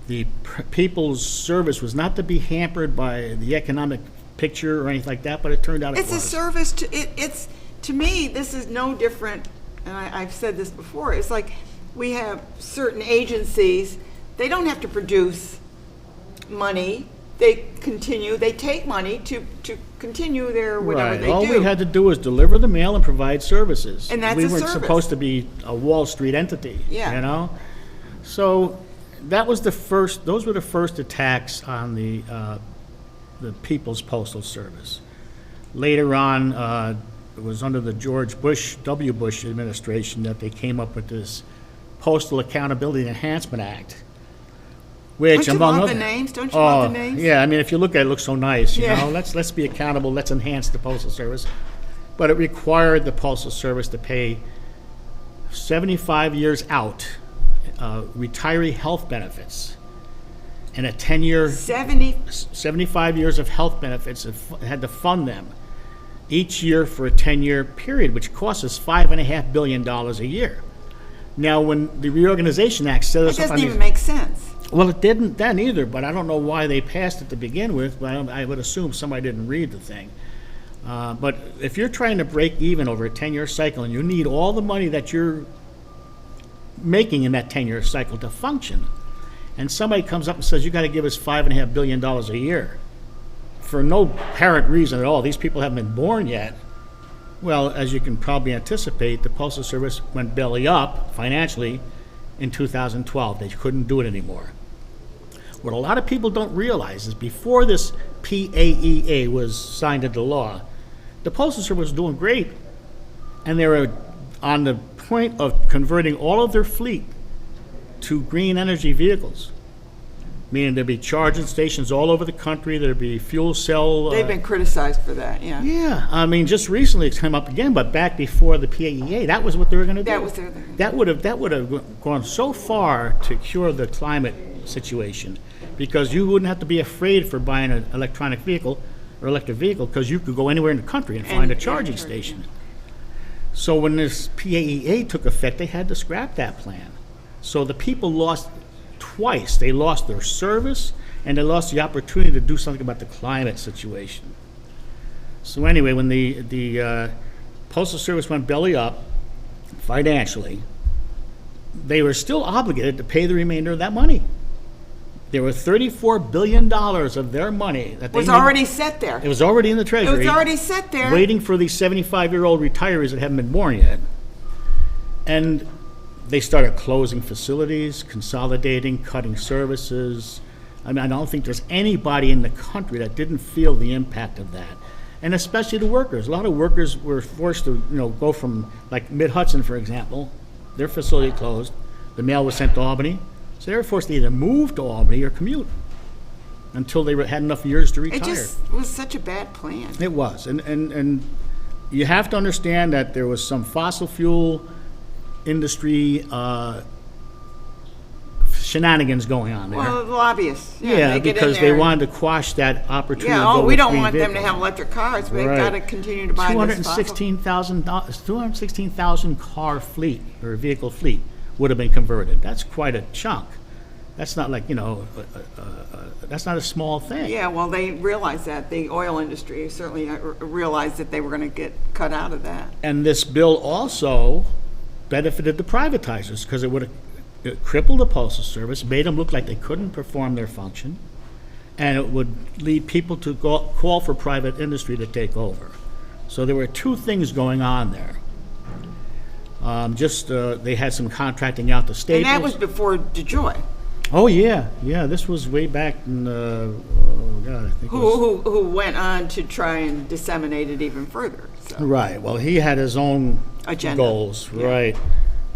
the people's service was not to be hampered by the economic picture or anything like that, but it turned out it was.
It's a service it's to me, this is no different, and I've said this before, it's like we have certain agencies, they don't have to produce money, they take money to continue their whatever they do.
All we had to do was deliver the mail and provide services.
And that's
we
a
weren't
service.
supposed to be a Wall Street entity,
Yeah.
you know? So that was those were the first attacks on the People's Postal Service. Later on, it was under the George W. Bush administration that they came up with this Postal Accountability Enhancement Act. Which,
Don't you
among
love
other,
the names? Don't you love the names?
Yeah, I mean, if you look at it, it looks so nice, you
Yeah.
know? Let's be accountable, let's enhance the Postal Service. But it required the Postal Service to pay 75 years out retiree health benefits and a 10-year, 75 years of health benefits, it had to fund them each year for a 10-year period, which costs us $5.5 billion a year. Now, when the Reorganization Act set us
It
up on
doesn't
these...
even make sense.
Well, it didn't then either, but I don't know why they passed it to begin with, but I would assume somebody didn't read the thing. But if you're trying to break even over a 10-year cycle and you need all the money that you're making in that 10-year cycle to function, and somebody comes up and says, you got to give us $5.5 billion a year for no apparent reason at all, these people haven't been born yet, well, as you can probably anticipate, the Postal Service went belly up financially in 2012. They couldn't do it anymore. What a lot of people don't realize is before this PAEA was signed into law, the Postal Service was doing great, and they were on the point of converting all of their fleet to green energy vehicles, meaning there'd be charging stations all over the country, there'd be fuel cell...
They've been criticized for that, yeah.
Yeah, I mean, just recently it's come up again, but back before the PAEA, that was what they were going to do.
That was their thing.
That would have gone so far to cure the climate situation, because you wouldn't have to be afraid for buying an electric vehicle, because you could go anywhere in the country and find a charging station. So when this PAEA took effect, they had to scrap that plan. So the people lost twice. They lost their service, and they lost the opportunity to do something about the climate situation. So anyway, when the Postal Service went belly up financially, they were still obligated to pay the remainder of that money. There were $34 billion of their money that they
Was already set there.
It was already in the Treasury.
It was already set there.
Waiting for these 75-year-old retirees that haven't been born yet. And they started closing facilities, consolidating, cutting services. I mean, I don't think there's anybody in the country that didn't feel the impact of that. And especially the workers. A lot of workers were forced to, go from, like Mid-Hudson, for example, their facility closed. The mail was sent to Albany. So they were forced to either move to Albany or commute until they had enough years to retire.
It just was such a bad plan.
It was. And you have to understand that there was some fossil fuel industry shenanigans going on there.
Well, the lobbyists.
Yeah,
they get in
because
there
they wanted to quash that opportunity.
Yeah,
to go
we
with
don't
green
want them to
vehicles.
have electric cars. They've
Right.
got to continue to buy this fossil.
216,000 car fleet or vehicle fleet would have been converted. That's quite a chunk. That's not like, that's not a small thing.
Yeah, well, they realized that. The oil industry certainly realized that they were going to get cut out of that.
And this bill also benefited the privatizers because it would have crippled the Postal Service, made them look like they couldn't perform their function, and it would lead people to call for private industry to take over. So there were two things going on there. They had some contracting out to stables.
And that was before DeJoy.
Oh, yeah, this was way back in, oh, God, I think it was.
Who went on to try and disseminate it even further, so.
Right, well, he had his own
Agenda.
goals,
Yeah.
right.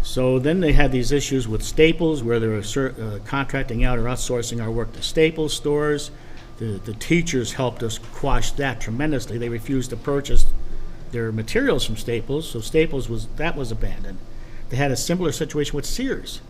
So then they had these issues with Staples, where they were contracting out or outsourcing our work to Staples stores. The teachers helped us quash that tremendously. They refused to purchase their materials from Staples, so Staples was abandoned. They had a similar situation with Sears,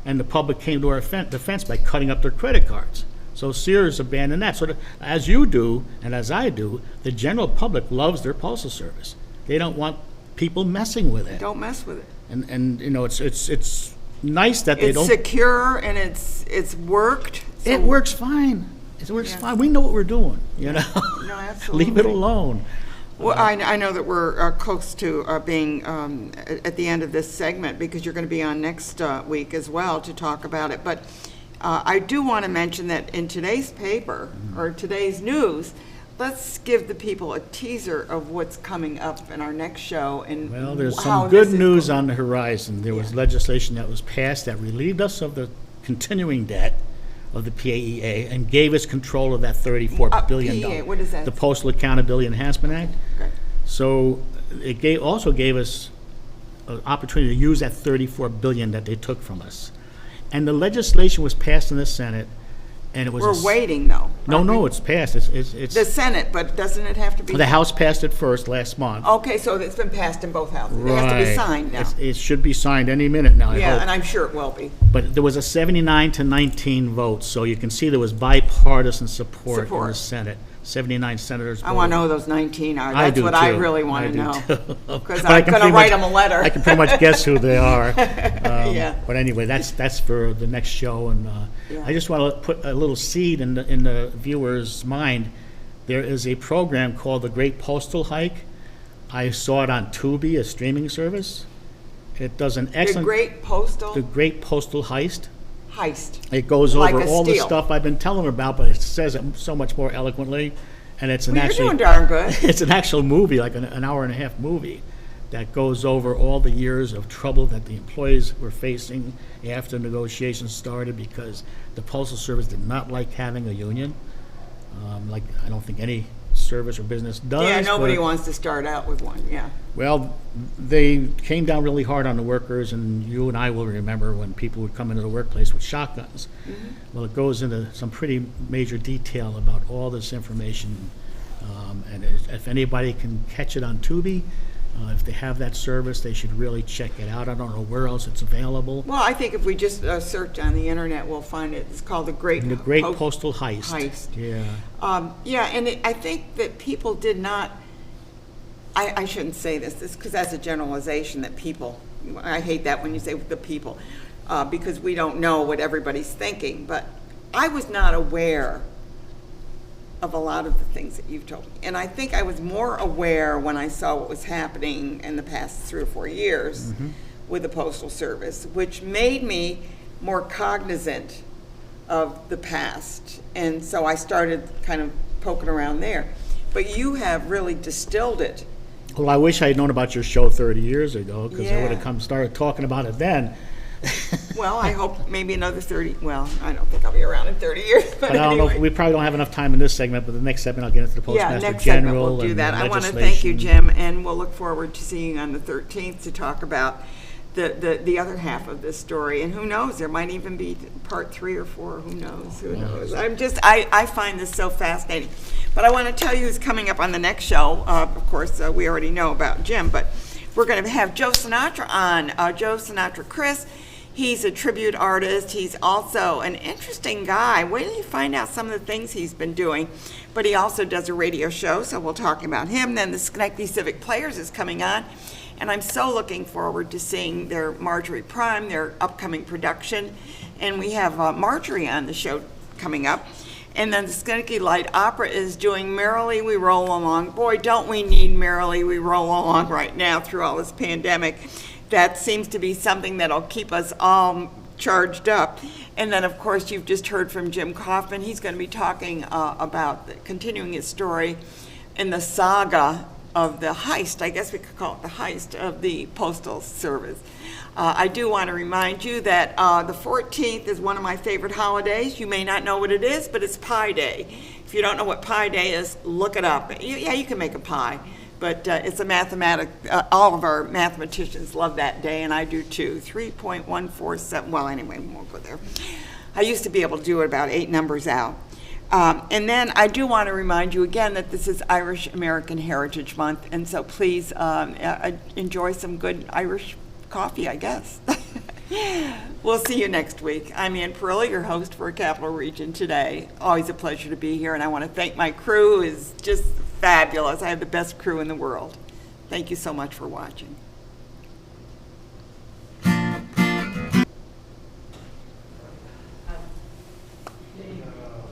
and the public came to our defense by cutting up their credit cards. So Sears abandoned that. So as you do, and as I do, the general public loves their postal service. They don't want people messing with it.
Don't mess with it.
And you know, it's nice that they
It's
don't.
secure and it's worked. so-
It works fine. It works
Yeah.
fine. We know what we're doing, you know?
No, absolutely.
Leave it alone.
Well, I know that we're close to being at the end of this segment, because you're going to be on next week as well to talk about it. But I do want to mention that in today's paper, or today's news, let's give the people a teaser of what's coming up in our next show and
Well, there's
how
some
this
good
is
news
going.
on the horizon. There was
Yeah.
legislation that was passed that relieved us of the continuing debt of the PAEA and gave us control of that $34 billion.
PAEA, what is that?
The Postal Accountability Enhancement Act.
Okay.
So it also gave us an opportunity to use that $34 billion that they took from us. And the legislation was passed in the Senate, and it was.
We're waiting, though.
No, it's passed. It's
The Senate, but doesn't it have to be?
the House passed it first last month.
Okay, so it's been passed in both houses. It has to be
Right.
signed now.
It should be signed any minute now, I
Yeah,
hope.
and I'm sure it will be.
But there was a 79-19 vote, so you can see there was bipartisan support in the
Support.
Senate. 79 senators
I want to
voted.
know who those 19 are.
I
That's
do
what I
too.
really want
I
to
do
know.
too.
Because
But I
I'm
can
going to
pretty
write
much-
them a letter.
I can pretty much guess who they are.
Yeah.
But anyway, that's for the next show, and
Yeah.
I just want to put a little seed in the viewer's mind. There is a program called The Great Postal Hike. I saw it on Tubi, a streaming service. It does an
The
excellent.
Great Postal
The Great Postal Heist.
Heist.
It goes
Like
over
a
all the
steal.
stuff I've been telling them about, but it says it so much more eloquently, and it's an
Well, you're
actually
doing darn good.
it's an actual movie, like an hour and a half movie, that goes over all the years of trouble that the employees were facing after negotiations started, because the Postal Service did not like having a union. Like I don't think any service or business does.
Yeah, nobody
but-
wants to start out with one, yeah.
Well, they came down really hard on the workers, and you and I will remember when people would come into the workplace with shotguns. Well, it goes into some pretty major detail about all this information, and if anybody can catch it on Tubi, if they have that service, they should really check it out. I don't know where else it's available.
Well, I think if we just search on the internet, we'll find it. It's called The Great
The Great Postal Heist.
Heist.
Yeah.
Yeah, and I think that people did not, I shouldn't say this because that's a generalization that people, I hate that when you say the people, because we don't know what everybody's thinking, but I was not aware of a lot of the things that you've told me. And I think I was more aware when I saw what was happening in the past 3 or 4 years with the Postal Service, which made me more cognizant of the past. And so I started kind of poking around there. But you have really distilled it.
Well, I wish I had known about your show 30 years ago, because I would
Yeah.
have started talking about it then.
Well, I hope maybe another 30, well, I don't think I'll be around in 30 years, but
But I don't know,
anyway.
we probably don't have enough time in this segment, but the next segment I'll get into the
Yeah,
Postmaster
next segment
General
we'll do
and
that. I want to thank you,
legislation.
Jim, and we'll look forward to seeing you on the 13th to talk about the other half of this story. And who knows, there might even be part 3 or 4, who knows, who knows. I find this so fascinating. But I want to tell you who's coming up on the next show. Of course, we already know about Jim, but we're going to have Joe Sinatra on. Joe Sinatra Chris. He's a tribute artist. He's also an interesting guy. Wait till you find out some of the things he's been doing. But he also does a radio show, so we'll talk about him. Then the Schenectady Civic Players is coming on. And I'm so looking forward to seeing their Marjorie Prime, their upcoming production. And we have Marjorie on the show coming up. And then the Schenectady Light Opera is doing Merrily We Roll Along. Boy, don't we need Merrily We Roll Along right now through all this pandemic. That seems to be something that'll keep us all charged up. And then, of course, you've just heard from Jim Kaufman. He's going to be talking about continuing his story in the saga of the heist, I guess we could call it the heist of the Postal Service. I do want to remind you that the 14th is one of my favorite holidays. You may not know what it is, but it's Pie Day. If you don't know what Pie Day is, look it up. Yeah, you can make a pie, but it's a all of our mathematicians love that day, and I do too. 3.147, well, anyway, we won't go there. I used to be able to do it about 8 numbers out. And then I do want to remind you again that this is Irish American Heritage Month, and so please enjoy some good Irish coffee, I guess. We'll see you next week. I'm Ann Perillo, your host for Capital Region Today. Always a pleasure to be here, and I want to thank my crew. It's just fabulous. I have the best crew in the world. Thank you so much for watching.